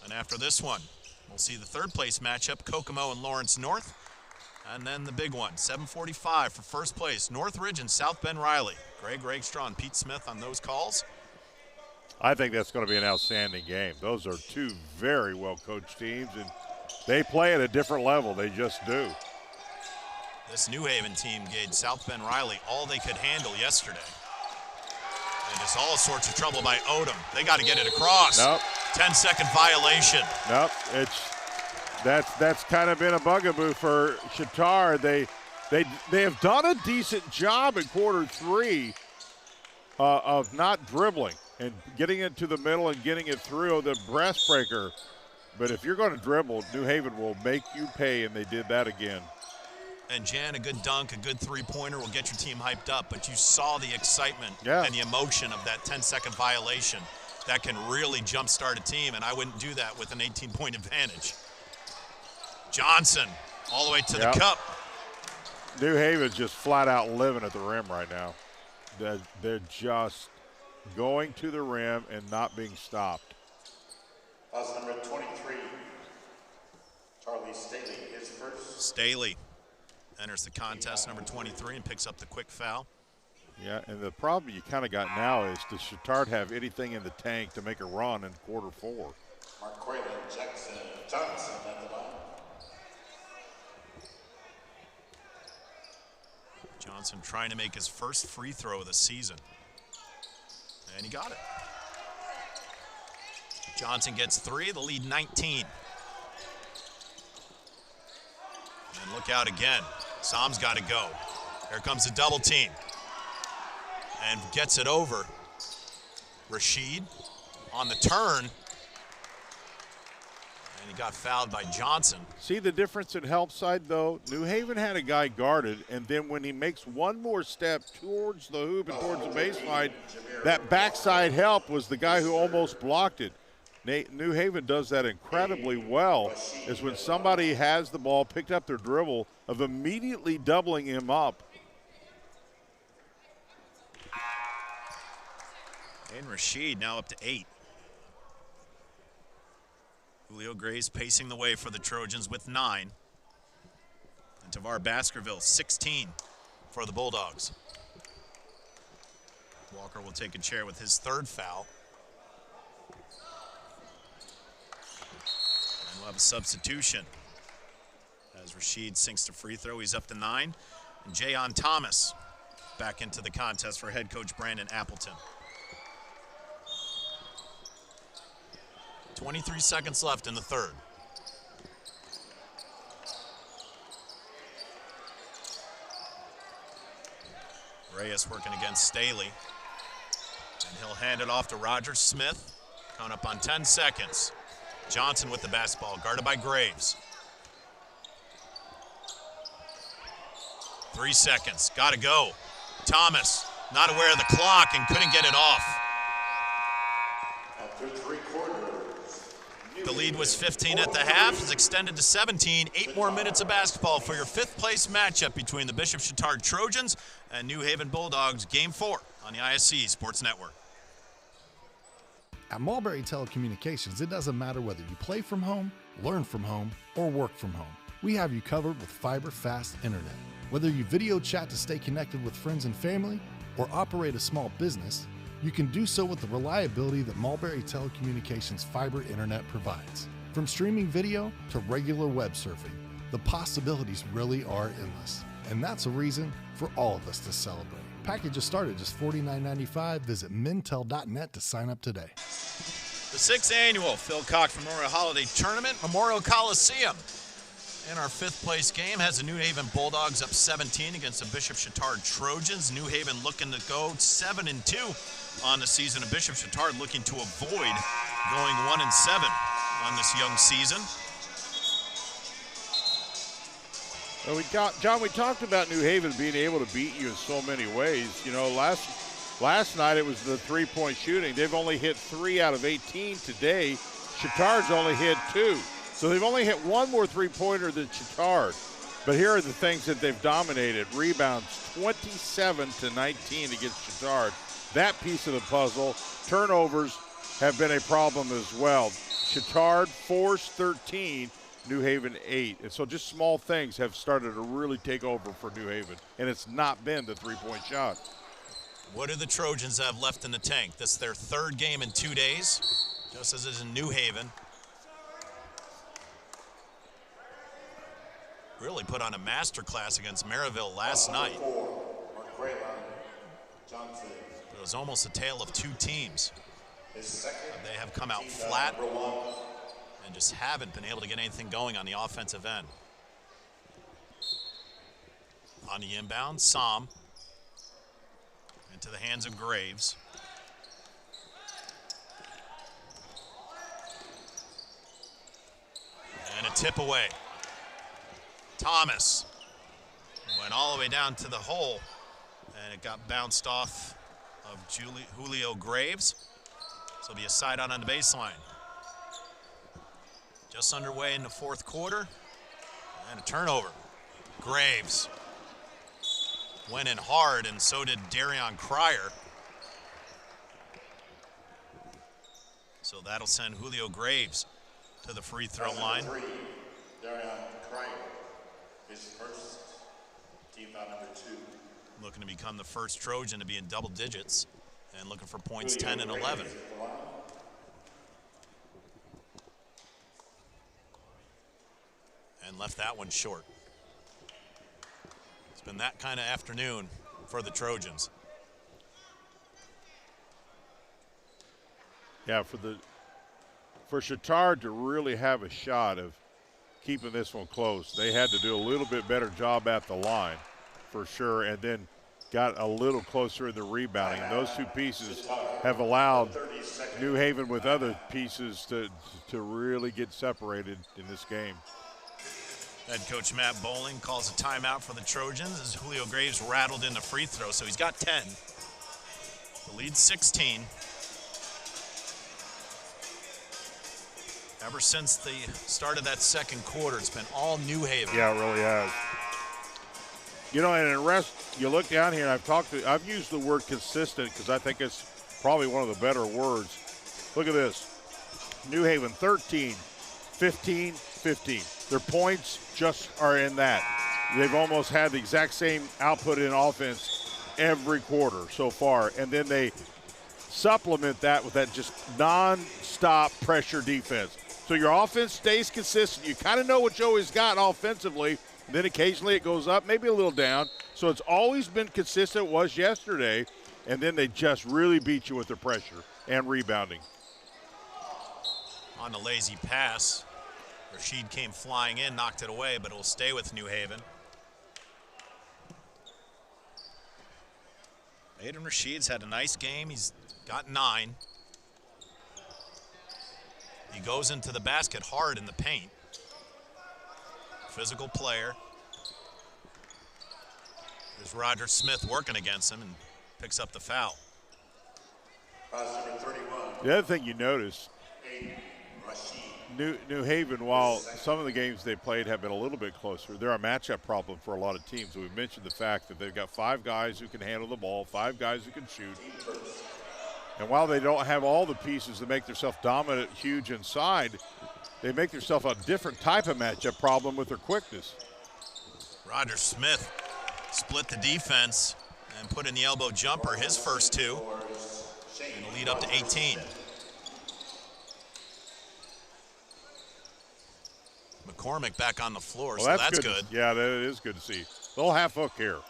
And after this one, we'll see the 3rd place matchup, Kokomo and Lawrence North. And then the big one, 7:45 for first place, Northridge and South Bend Riley. Greg Rakestraw and Pete Smith on those calls. I think that's going to be an outstanding game. Those are two very well-coached teams, and they play at a different level. They just do. This New Haven team gave South Bend Riley all they could handle yesterday. And it's all sorts of trouble by Odom. They got to get it across. Nope. 10-second violation. Nope. That's kind of been a bugaboo for Chatard. They have done a decent job in quarter 3 of not dribbling and getting it to the middle and getting it through the breastbreaker. But if you're going to dribble, New Haven will make you pay, and they did that again. And Jan, a good dunk, a good three-pointer will get your team hyped up, but you saw the excitement and the emotion of that 10-second violation. That can really jumpstart a team, and I wouldn't do that with an 18-point advantage. Johnson all the way to the cup. New Haven's just flat out living at the rim right now. They're just going to the rim and not being stopped. Foul number 23, Charlie Staley, his first. Staley enters the contest, number 23, and picks up the quick foul. Yeah, and the problem you kind of got now is, does Chatard have anything in the tank to make a run in quarter 4? Mark Quaylen, Johnson at the line. Johnson trying to make his first free throw of the season. And he got it. Johnson gets 3, the lead 19. And look out again. Sam's got to go. Here comes a double team. And gets it over. Rashid on the turn. And he got fouled by Johnson. See the difference in help side, though? New Haven had a guy guarded, and then when he makes one more step towards the hoop and towards the baseline, that backside help was the guy who almost blocked it. New Haven does that incredibly well, is when somebody has the ball, picked up their dribble, of immediately doubling him up. And Rashid now up to 8. Julio Gray's pacing the way for the Trojans with 9. And Tavar Baskerville, 16 for the Bulldogs. Walker will take a chair with his 3rd foul. And we'll have a substitution as Rashid sinks to free throw. He's up to 9. And Jayon Thomas back into the contest for head coach Brandon Appleton. 23 seconds left in the 3rd. Reyes working against Staley. And he'll hand it off to Roger Smith. Coming up on 10 seconds. Johnson with the basketball, guarded by Graves. 3 seconds, gotta go. Thomas, not aware of the clock and couldn't get it off. After 3 quarters. The lead was 15 at the half. It's extended to 17. 8 more minutes of basketball for your 5th place matchup between the Bishop Chatard Trojans and New Haven Bulldogs. Game 4 on the ISC Sports Network. At Mulberry Telecommunications, it doesn't matter whether you play from home, learn from home, or work from home. We have you covered with fiber-fast internet. Whether you video chat to stay connected with friends and family, or operate a small business, you can do so with the reliability that Mulberry Telecommunications fiber internet provides. From streaming video to regular web surfing, the possibilities really are endless. And that's a reason for all of us to celebrate. Packages start at just $49.95. Visit mintel.net to sign up today. The 6th annual Phil Cox Memorial Holiday Tournament, Memorial Coliseum. In our 5th place game has the New Haven Bulldogs up 17 against the Bishop Chatard Trojans. New Haven looking to go 7-2 on the season. And Bishop Chatard looking to avoid going 1-7 on this young season. Well, John, we talked about New Haven being able to beat you in so many ways. You know, last night it was the three-point shooting. They've only hit 3 out of 18 today. Chatard's only hit 2. So they've only hit one more three-pointer than Chatard. But here are the things that they've dominated. Rebounds 27-19 against Chatard. That piece of the puzzle. Turnovers have been a problem as well. Chatard forced 13. New Haven 8. And so just small things have started to really take over for New Haven. And it's not been the three-point shot. What do the Trojans have left in the tank? This is their 3rd game in 2 days, just as is in New Haven. Really put on a masterclass against Maryville last night. It was almost a tale of 2 teams. They have come out flat and just haven't been able to get anything going on the offensive end. On the inbound, Som into the hands of Graves. And a tip away. Thomas went all the way down to the hole, and it got bounced off of Julio Graves. So it'll be a side out on the baseline. Just underway in the 4th quarter, and a turnover. Graves went in hard, and so did Darion Cryer. So that'll send Julio Graves to the free throw line. Darion Cryer, his first, team foul number 2. Looking to become the first Trojan to be in double digits, and looking for points 10 and 11. And left that one short. It's been that kind of afternoon for the Trojans. Yeah, for Chatard to really have a shot of keeping this one close, they had to do a little bit better job at the line, for sure, and then got a little closer in the rebounding. Those 2 pieces have allowed New Haven with other pieces to really get separated in this game. Head coach Matt Bowling calls a timeout for the Trojans as Julio Graves rattled in the free throw, so he's got 10. The lead's 16. Ever since the start of that 2nd quarter, it's been all New Haven. Yeah, it really has. You know, and in rest, you look down here, and I've used the word consistent because I think it's probably one of the better words. Look at this. New Haven 13, 15, 15. Their points just are in that. They've almost had the exact same output in offense every quarter so far, and then they supplement that with that just non-stop pressure defense. So your offense stays consistent. You kind of know what you always got offensively. Then occasionally it goes up, maybe a little down. So it's always been consistent, was yesterday, and then they just really beat you with their pressure and rebounding. On the lazy pass, Rashid came flying in, knocked it away, but it will stay with New Haven. Aiden Rashid's had a nice game. He's got 9. He goes into the basket hard in the paint. Physical player. There's Roger Smith working against him and picks up the foul. The other thing you notice, New Haven, while some of the games they played have been a little bit closer, they're a matchup problem for a lot of teams. We mentioned the fact that they've got 5 guys who can handle the ball, 5 guys who can shoot. And while they don't have all the pieces to make themselves dominant, huge inside, they make themselves a different type of matchup problem with their quickness. Roger Smith split the defense and put in the elbow jumper, his first 2, and the lead up to 18. McCormick back on the floor, well, so that's good. Yeah, that is good to see. Little half hook here.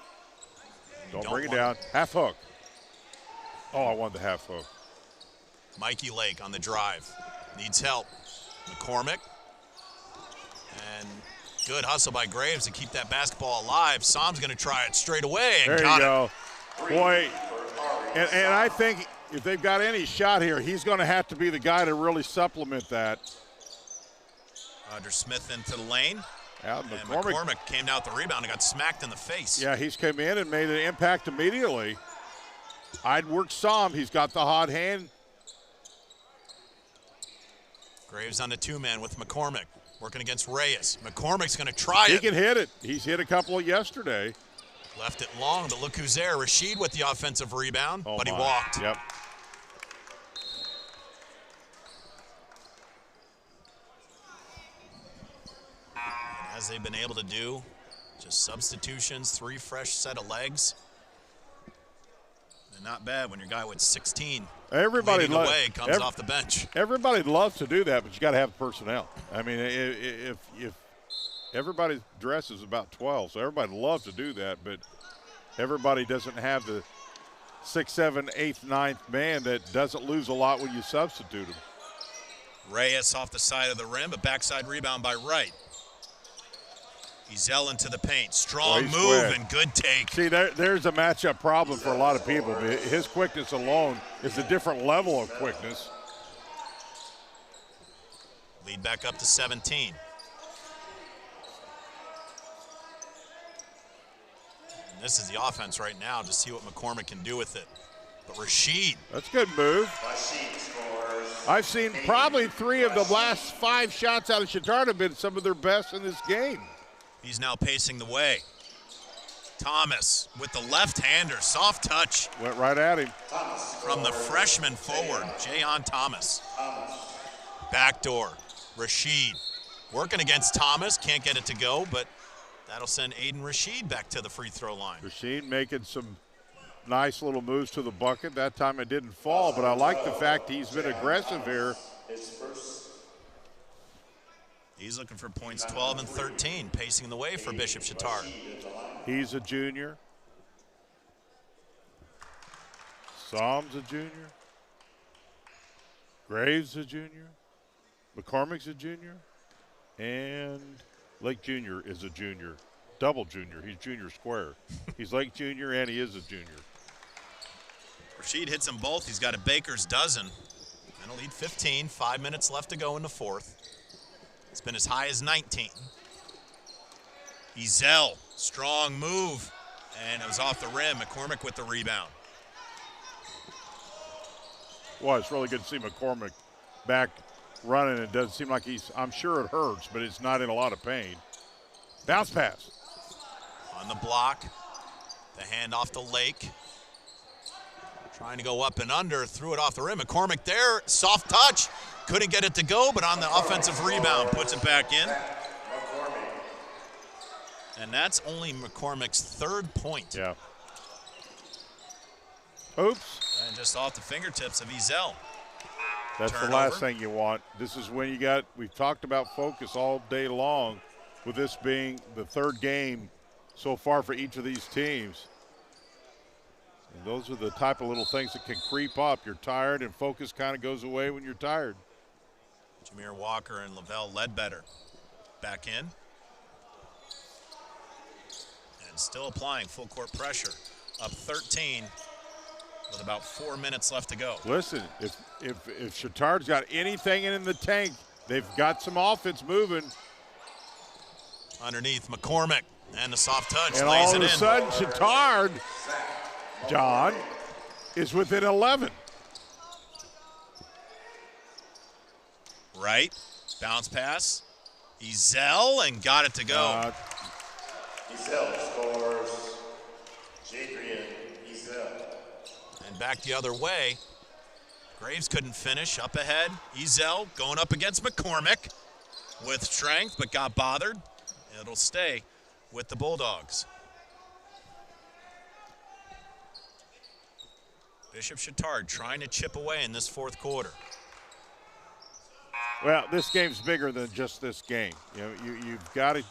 Don't bring it down. Half hook. Oh, I wanted the half hook. Mikey Lake on the drive. Needs help. McCormick. And good hustle by Graves to keep that basketball alive. Som's going to try it straight away and there you got go. Boy, and I think if they've got any shot here, he's going to have to be the guy to really supplement that. Roger Smith into the lane. Yeah, And McCormick came down with the rebound and got smacked in the face. Yeah, he's come in and made an impact immediately. Idwork saw him. He's got the hot hand. Graves on the two-man with McCormick, working against Reyes. McCormick's going to try it. He can hit it. He's hit a couple yesterday. Left it long, but look who's there. Rashid with the offensive rebound, but he walked. Yep. And as they've been able to do, just substitutions, 3 fresh set of legs. And not bad when your guy with 16 leading the way comes off the bench. Everybody loves to do that, but you got to have personnel. I mean, if everybody's dress is about 12, so everybody loves to do that, but everybody doesn't have the 6th, 7th, 8th, 9th man that doesn't lose a lot when you substitute him. Reyes off the side of the rim, a backside rebound by Wright. Ezel into the paint. Strong move quick. and good take. See, there's a matchup problem for a lot of people. His quickness alone is a different level of quickness. Lead back up to 17. And this is the offense right now to see what McCormick can do with it. But Rashid. That's a good move. I've seen probably 3 of the last 5 shots out of Chatard have been some of their best in this game. He's now pacing the way. Thomas with the left-hander, soft touch. Went right at him. From the freshman forward, Jayon Thomas. Backdoor, Rashid. Working against Thomas, can't get it to go, but that'll send Aiden Rashid back to the free throw line. Rashid making some nice little moves to the bucket. That time it didn't fall, but I like the fact he's been aggressive here. He's looking for points 12 and 13, pacing the way for Bishop Chatard. He's a junior. Psalm's a junior. Graves a junior. McCormick's a junior. And Lake Junior is a junior. Double junior. He's junior square. He's Lake Junior and he is a junior. Rashid hits them both. He's got a baker's dozen. And a lead 15, 5 minutes left to go in the fourth. It's been as high as 19. Ezel, strong move, and it was off the rim. McCormick with the rebound. Well, it's really good to see McCormick back running. It doesn't seem like I'm sure it hurts, but it's not in a lot of pain. Bounce pass. On the block, the hand off to Lake. Trying to go up and under, threw it off the rim. McCormick there, soft touch. Couldn't get it to go, but on the offensive rebound, puts it back in. And that's only McCormick's 3rd point. Yeah. Oops. And just off the fingertips of Ezel. That's Turnover. the last thing you want. This is when we've talked about focus all day long, with this being the 3rd game so far for each of these teams. And those are the type of little things that can creep up. You're tired, and focus kind of goes away when you're tired. Jameer Walker and Lavelle Ledbetter back in. And still applying full court pressure. Up 13 with about 4 minutes left to go. Listen, if Chatard's got anything in the tank, they've got some offense moving. Underneath McCormick and the soft touch And lays all it of in. a sudden, Chatard, John, is within 11. Right, bounce pass. Ezel and got it to go. Ezel scores. Jadrian Ezel. And back the other way. Graves couldn't finish. Up ahead, Ezel going up against McCormick with strength, but got bothered. It'll stay with the Bulldogs. Bishop Chatard trying to chip away in this 4th quarter. Well, this game's bigger than just this game. You know, you've got to.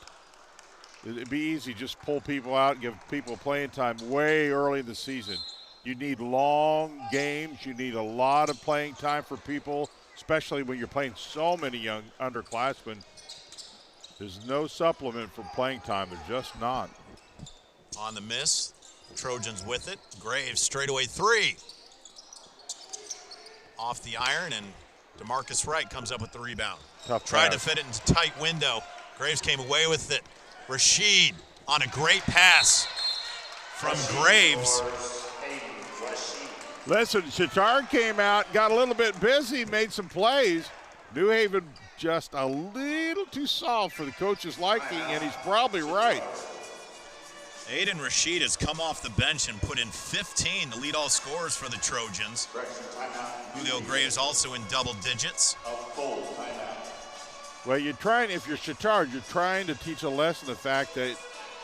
It'd be easy just pull people out and give people playing time way early in the season. You need long games. You need a lot of playing time for people, especially when you're playing so many young underclassmen. There's no supplement for playing time. They're just not. On the miss, Trojans with it. Graves straightaway 3. Off the iron, and DeMarcus Wright comes up with the rebound. Tough Tried pass. to fit it into tight window. Graves came away with it. Rashid on a great pass from Graves. Listen, Chatard came out, got a little bit busy, made some plays. New Haven just a little too soft for the coach's liking, and he's probably right. Aiden Rashid has come off the bench and put in 15 to lead all scorers for the Trojans. Julio Graves also in double digits. Well, you're trying, if you're Chatard, you're trying to teach a lesson the fact that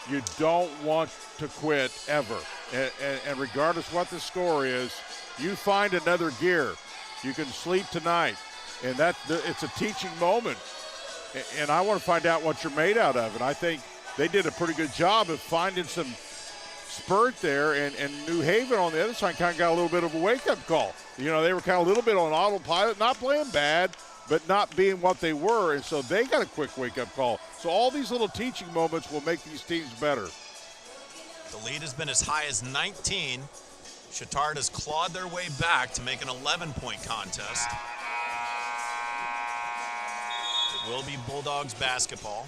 you don't want to quit ever. And regardless what the score is, you find another gear. You can sleep tonight. And it's a teaching moment. And I want to find out what you're made out of. And I think they did a pretty good job of finding some spurt there. And New Haven on the other side kind of got a little bit of a wake-up call. You know, they were kind of a little bit on autopilot, not playing bad, but not being what they were. And so they got a quick wake-up call. So all these little teaching moments will make these teams better. The lead has been as high as 19. Chatard has clawed their way back to make an 11-point contest. It will be Bulldogs basketball.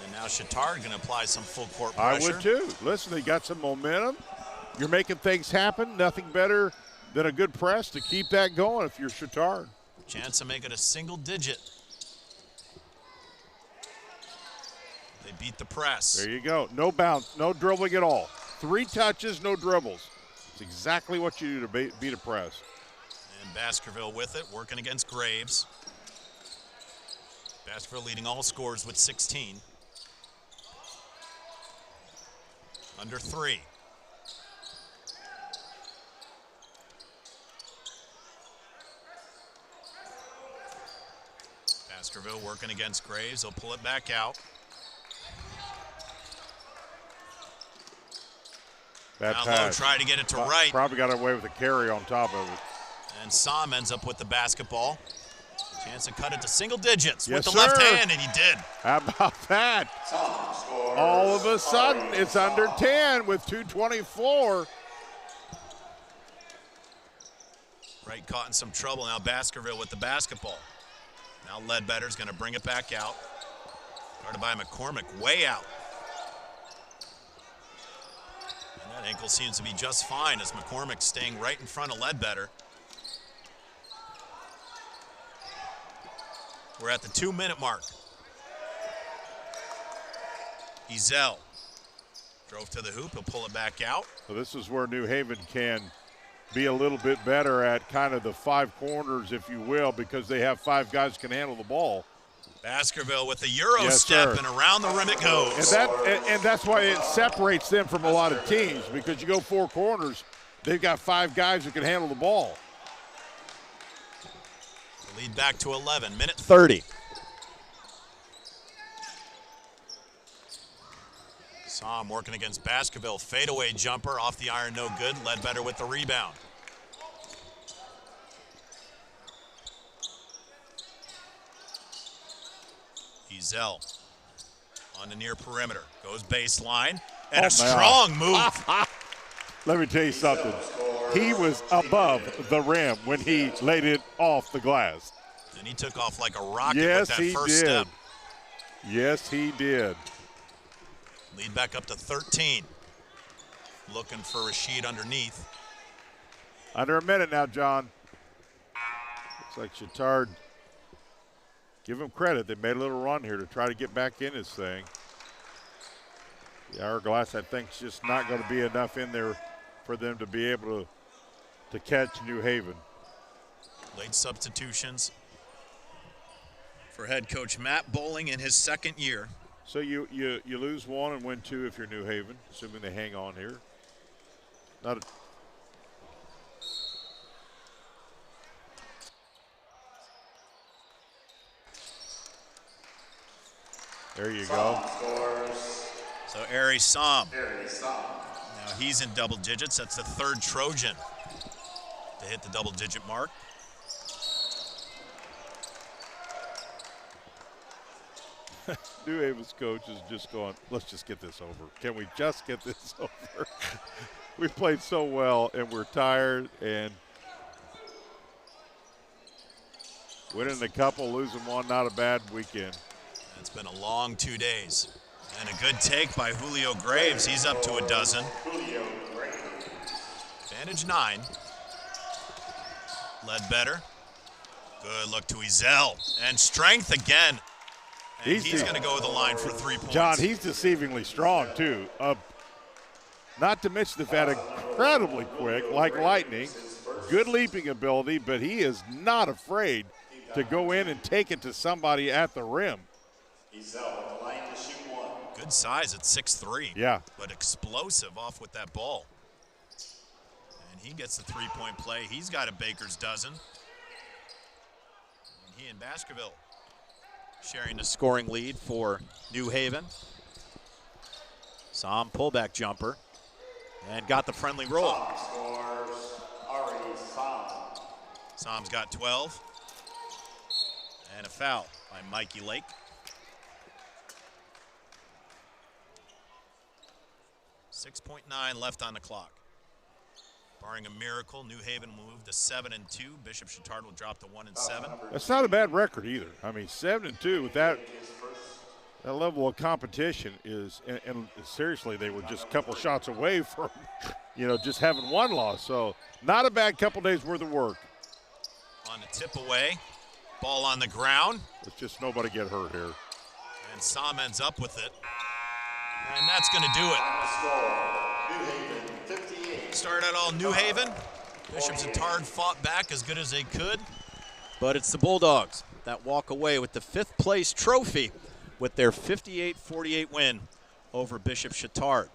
And now Chatard going to apply some full court pressure. I would too. Listen, they got some momentum. You're making things happen. Nothing better than a good press to keep that going if you're Chatard. Chance to make it a single digit. They beat the press. There you go. No bounce, no dribbling at all. 3 touches, no dribbles. It's exactly what you do to beat a press. And Baskerville with it, working against Graves. Baskerville leading all scorers with 16. Under 3. Baskerville working against Graves. He'll pull it back out. Bad Now pass. Lowe tried to get it to right. Probably got away with a carry on top of it. And Sam ends up with the basketball. Chance to cut it to single digits Yes, with the left sir. hand, and he did. How about that? All of a sudden, it's under 10 with 2:24. Wright caught in some trouble. Now Baskerville with the basketball. Now Ledbetter's going to bring it back out. Guarded by McCormick, way out. And that ankle seems to be just fine as McCormick's staying right in front of Ledbetter. We're at the 2-minute mark. Ezel drove to the hoop. He'll pull it back out. So this is where New Haven can be a little bit better at kind of the 5 corners, if you will, because they have 5 guys who can handle the ball. Baskerville with the Euro Yes, step, sir. and around the rim it goes. And that's why it separates them from a lot of teams, because you go 4 corners, they've got 5 guys who can handle the ball. The lead back to 11, minute 30. Sam working against Baskerville. Fadeaway jumper off the iron, no good. Ledbetter with the rebound. Ezel on the near perimeter. Goes baseline. And a strong move. Let me tell you something. He was above the rim when he laid it off the glass. And he took off like a rocket Yes, with that he first did. step. Yes, he did. Lead back up to 13. Looking for Rashid underneath. Under a minute now, John. Looks like Chatard. Give them credit. They made a little run here to try to get back in this thing. The hourglass, I think, is just not going to be enough in there for them to be able to catch New Haven. Late substitutions for head coach Matt Bowling in his 2nd year. So you lose 1 and win 2 if you're New Haven, assuming they hang on here. Not a There you go. So Ari Sam. Now he's in double digits. That's the 3rd Trojan to hit the double-digit mark. New Haven's coach is just going, let's just get this over. Can we just get this over? We played so well, and we're tired, and winning a couple, losing one, not a bad weekend. It's been a long 2 days. And a good take by Julio Graves. He's up to a dozen. Advantage 9. Ledbetter. Good look to Ezel. And strength again. And he's going to go to the line for 3 points. John, he's deceivingly strong, too. Not to mention the fact incredibly quick, like lightning. Good leaping ability, but he is not afraid to go in and take it to somebody at the rim. Good size at 6'3". Yeah. But explosive off with that ball. And he gets the 3-point play. He's got a baker's dozen. And he and Baskerville sharing the scoring lead for New Haven. Sam pullback jumper. And got the friendly roll. Sam's got 12. And a foul by Mikey Lake. 6.9 left on the clock. Barring a miracle, New Haven will move to 7-2. Bishop Chatard will drop to 1-7. That's not a bad record either. I mean, 7-2 with that level of competition is, and seriously, they were just a couple shots away from, just having one loss. So not a bad couple days worth of work. On the tip away, ball on the ground. Let's just nobody get hurt here. And Sam ends up with it. And that's going to do it. Started out all New Haven. Bishop Chatard fought back as good as they could. But it's the Bulldogs that walk away with the 5th place trophy with their 58-48 win over Bishop Chatard.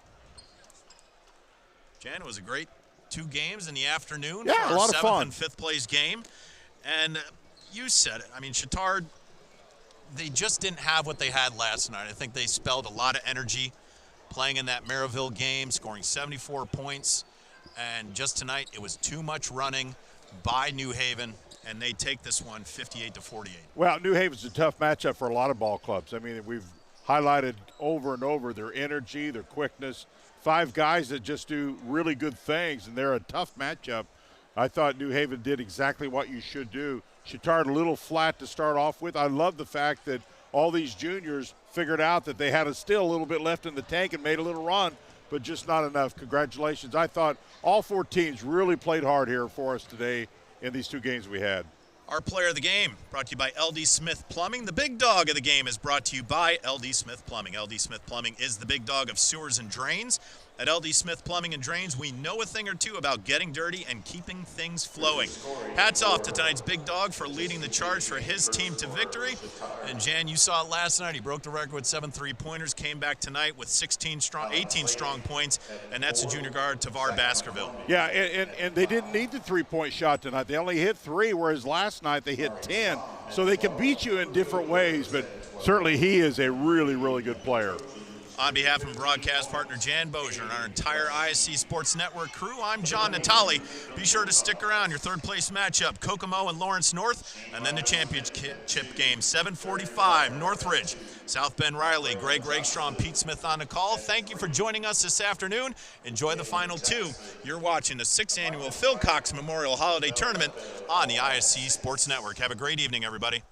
Jan, it was a great 2 games in the afternoon. Yeah, for a lot of fun. 7th and 5th place game. And you said it. I mean, Chatard, they just didn't have what they had last night. I think they spelled a lot of energy playing in that Maryville game, scoring 74 points. And just tonight, it was too much running by New Haven, and they take this one 58-48. Well, New Haven's a tough matchup for a lot of ball clubs. I mean, we've highlighted over and over their energy, their quickness. 5 guys that just do really good things, and they're a tough matchup. I thought New Haven did exactly what you should do. Chatard a little flat to start off with. I love the fact that all these juniors figured out that they had still a little bit left in the tank and made a little run, but just not enough. Congratulations. I thought all 4 teams really played hard here for us today in these 2 games we had. Our player of the game brought to you by LD Smith Plumbing. The big dog of the game is brought to you by LD Smith Plumbing. LD Smith Plumbing is the big dog of sewers and drains. At LD Smith Plumbing and Drains, we know a thing or two about getting dirty and keeping things flowing. Hats off to tonight's big dog for leading the charge for his team to victory. And Jan, you saw it last night. He broke the record with 7 3-pointers, came back tonight with 18 strong points, and that's the junior guard, Tavar Baskerville. Yeah, and they didn't need the 3-point shot tonight. They only hit 3, whereas last night they hit 10. So they can beat you in different ways, but certainly he is a really, really good player. On behalf of broadcast partner Jan Bozier and our entire ISC Sports Network crew, I'm John Natali. Be sure to stick around. Your 3rd place matchup, Kokomo and Lawrence North, and then the championship game, 7:45, Northridge, South Bend Riley, Greg Rakestraw, Pete Smith on the call. Thank you for joining us this afternoon. Enjoy the final 2. You're watching the 6th annual Phil Cox Memorial Holiday Tournament on the ISC Sports Network. Have a great evening, everybody.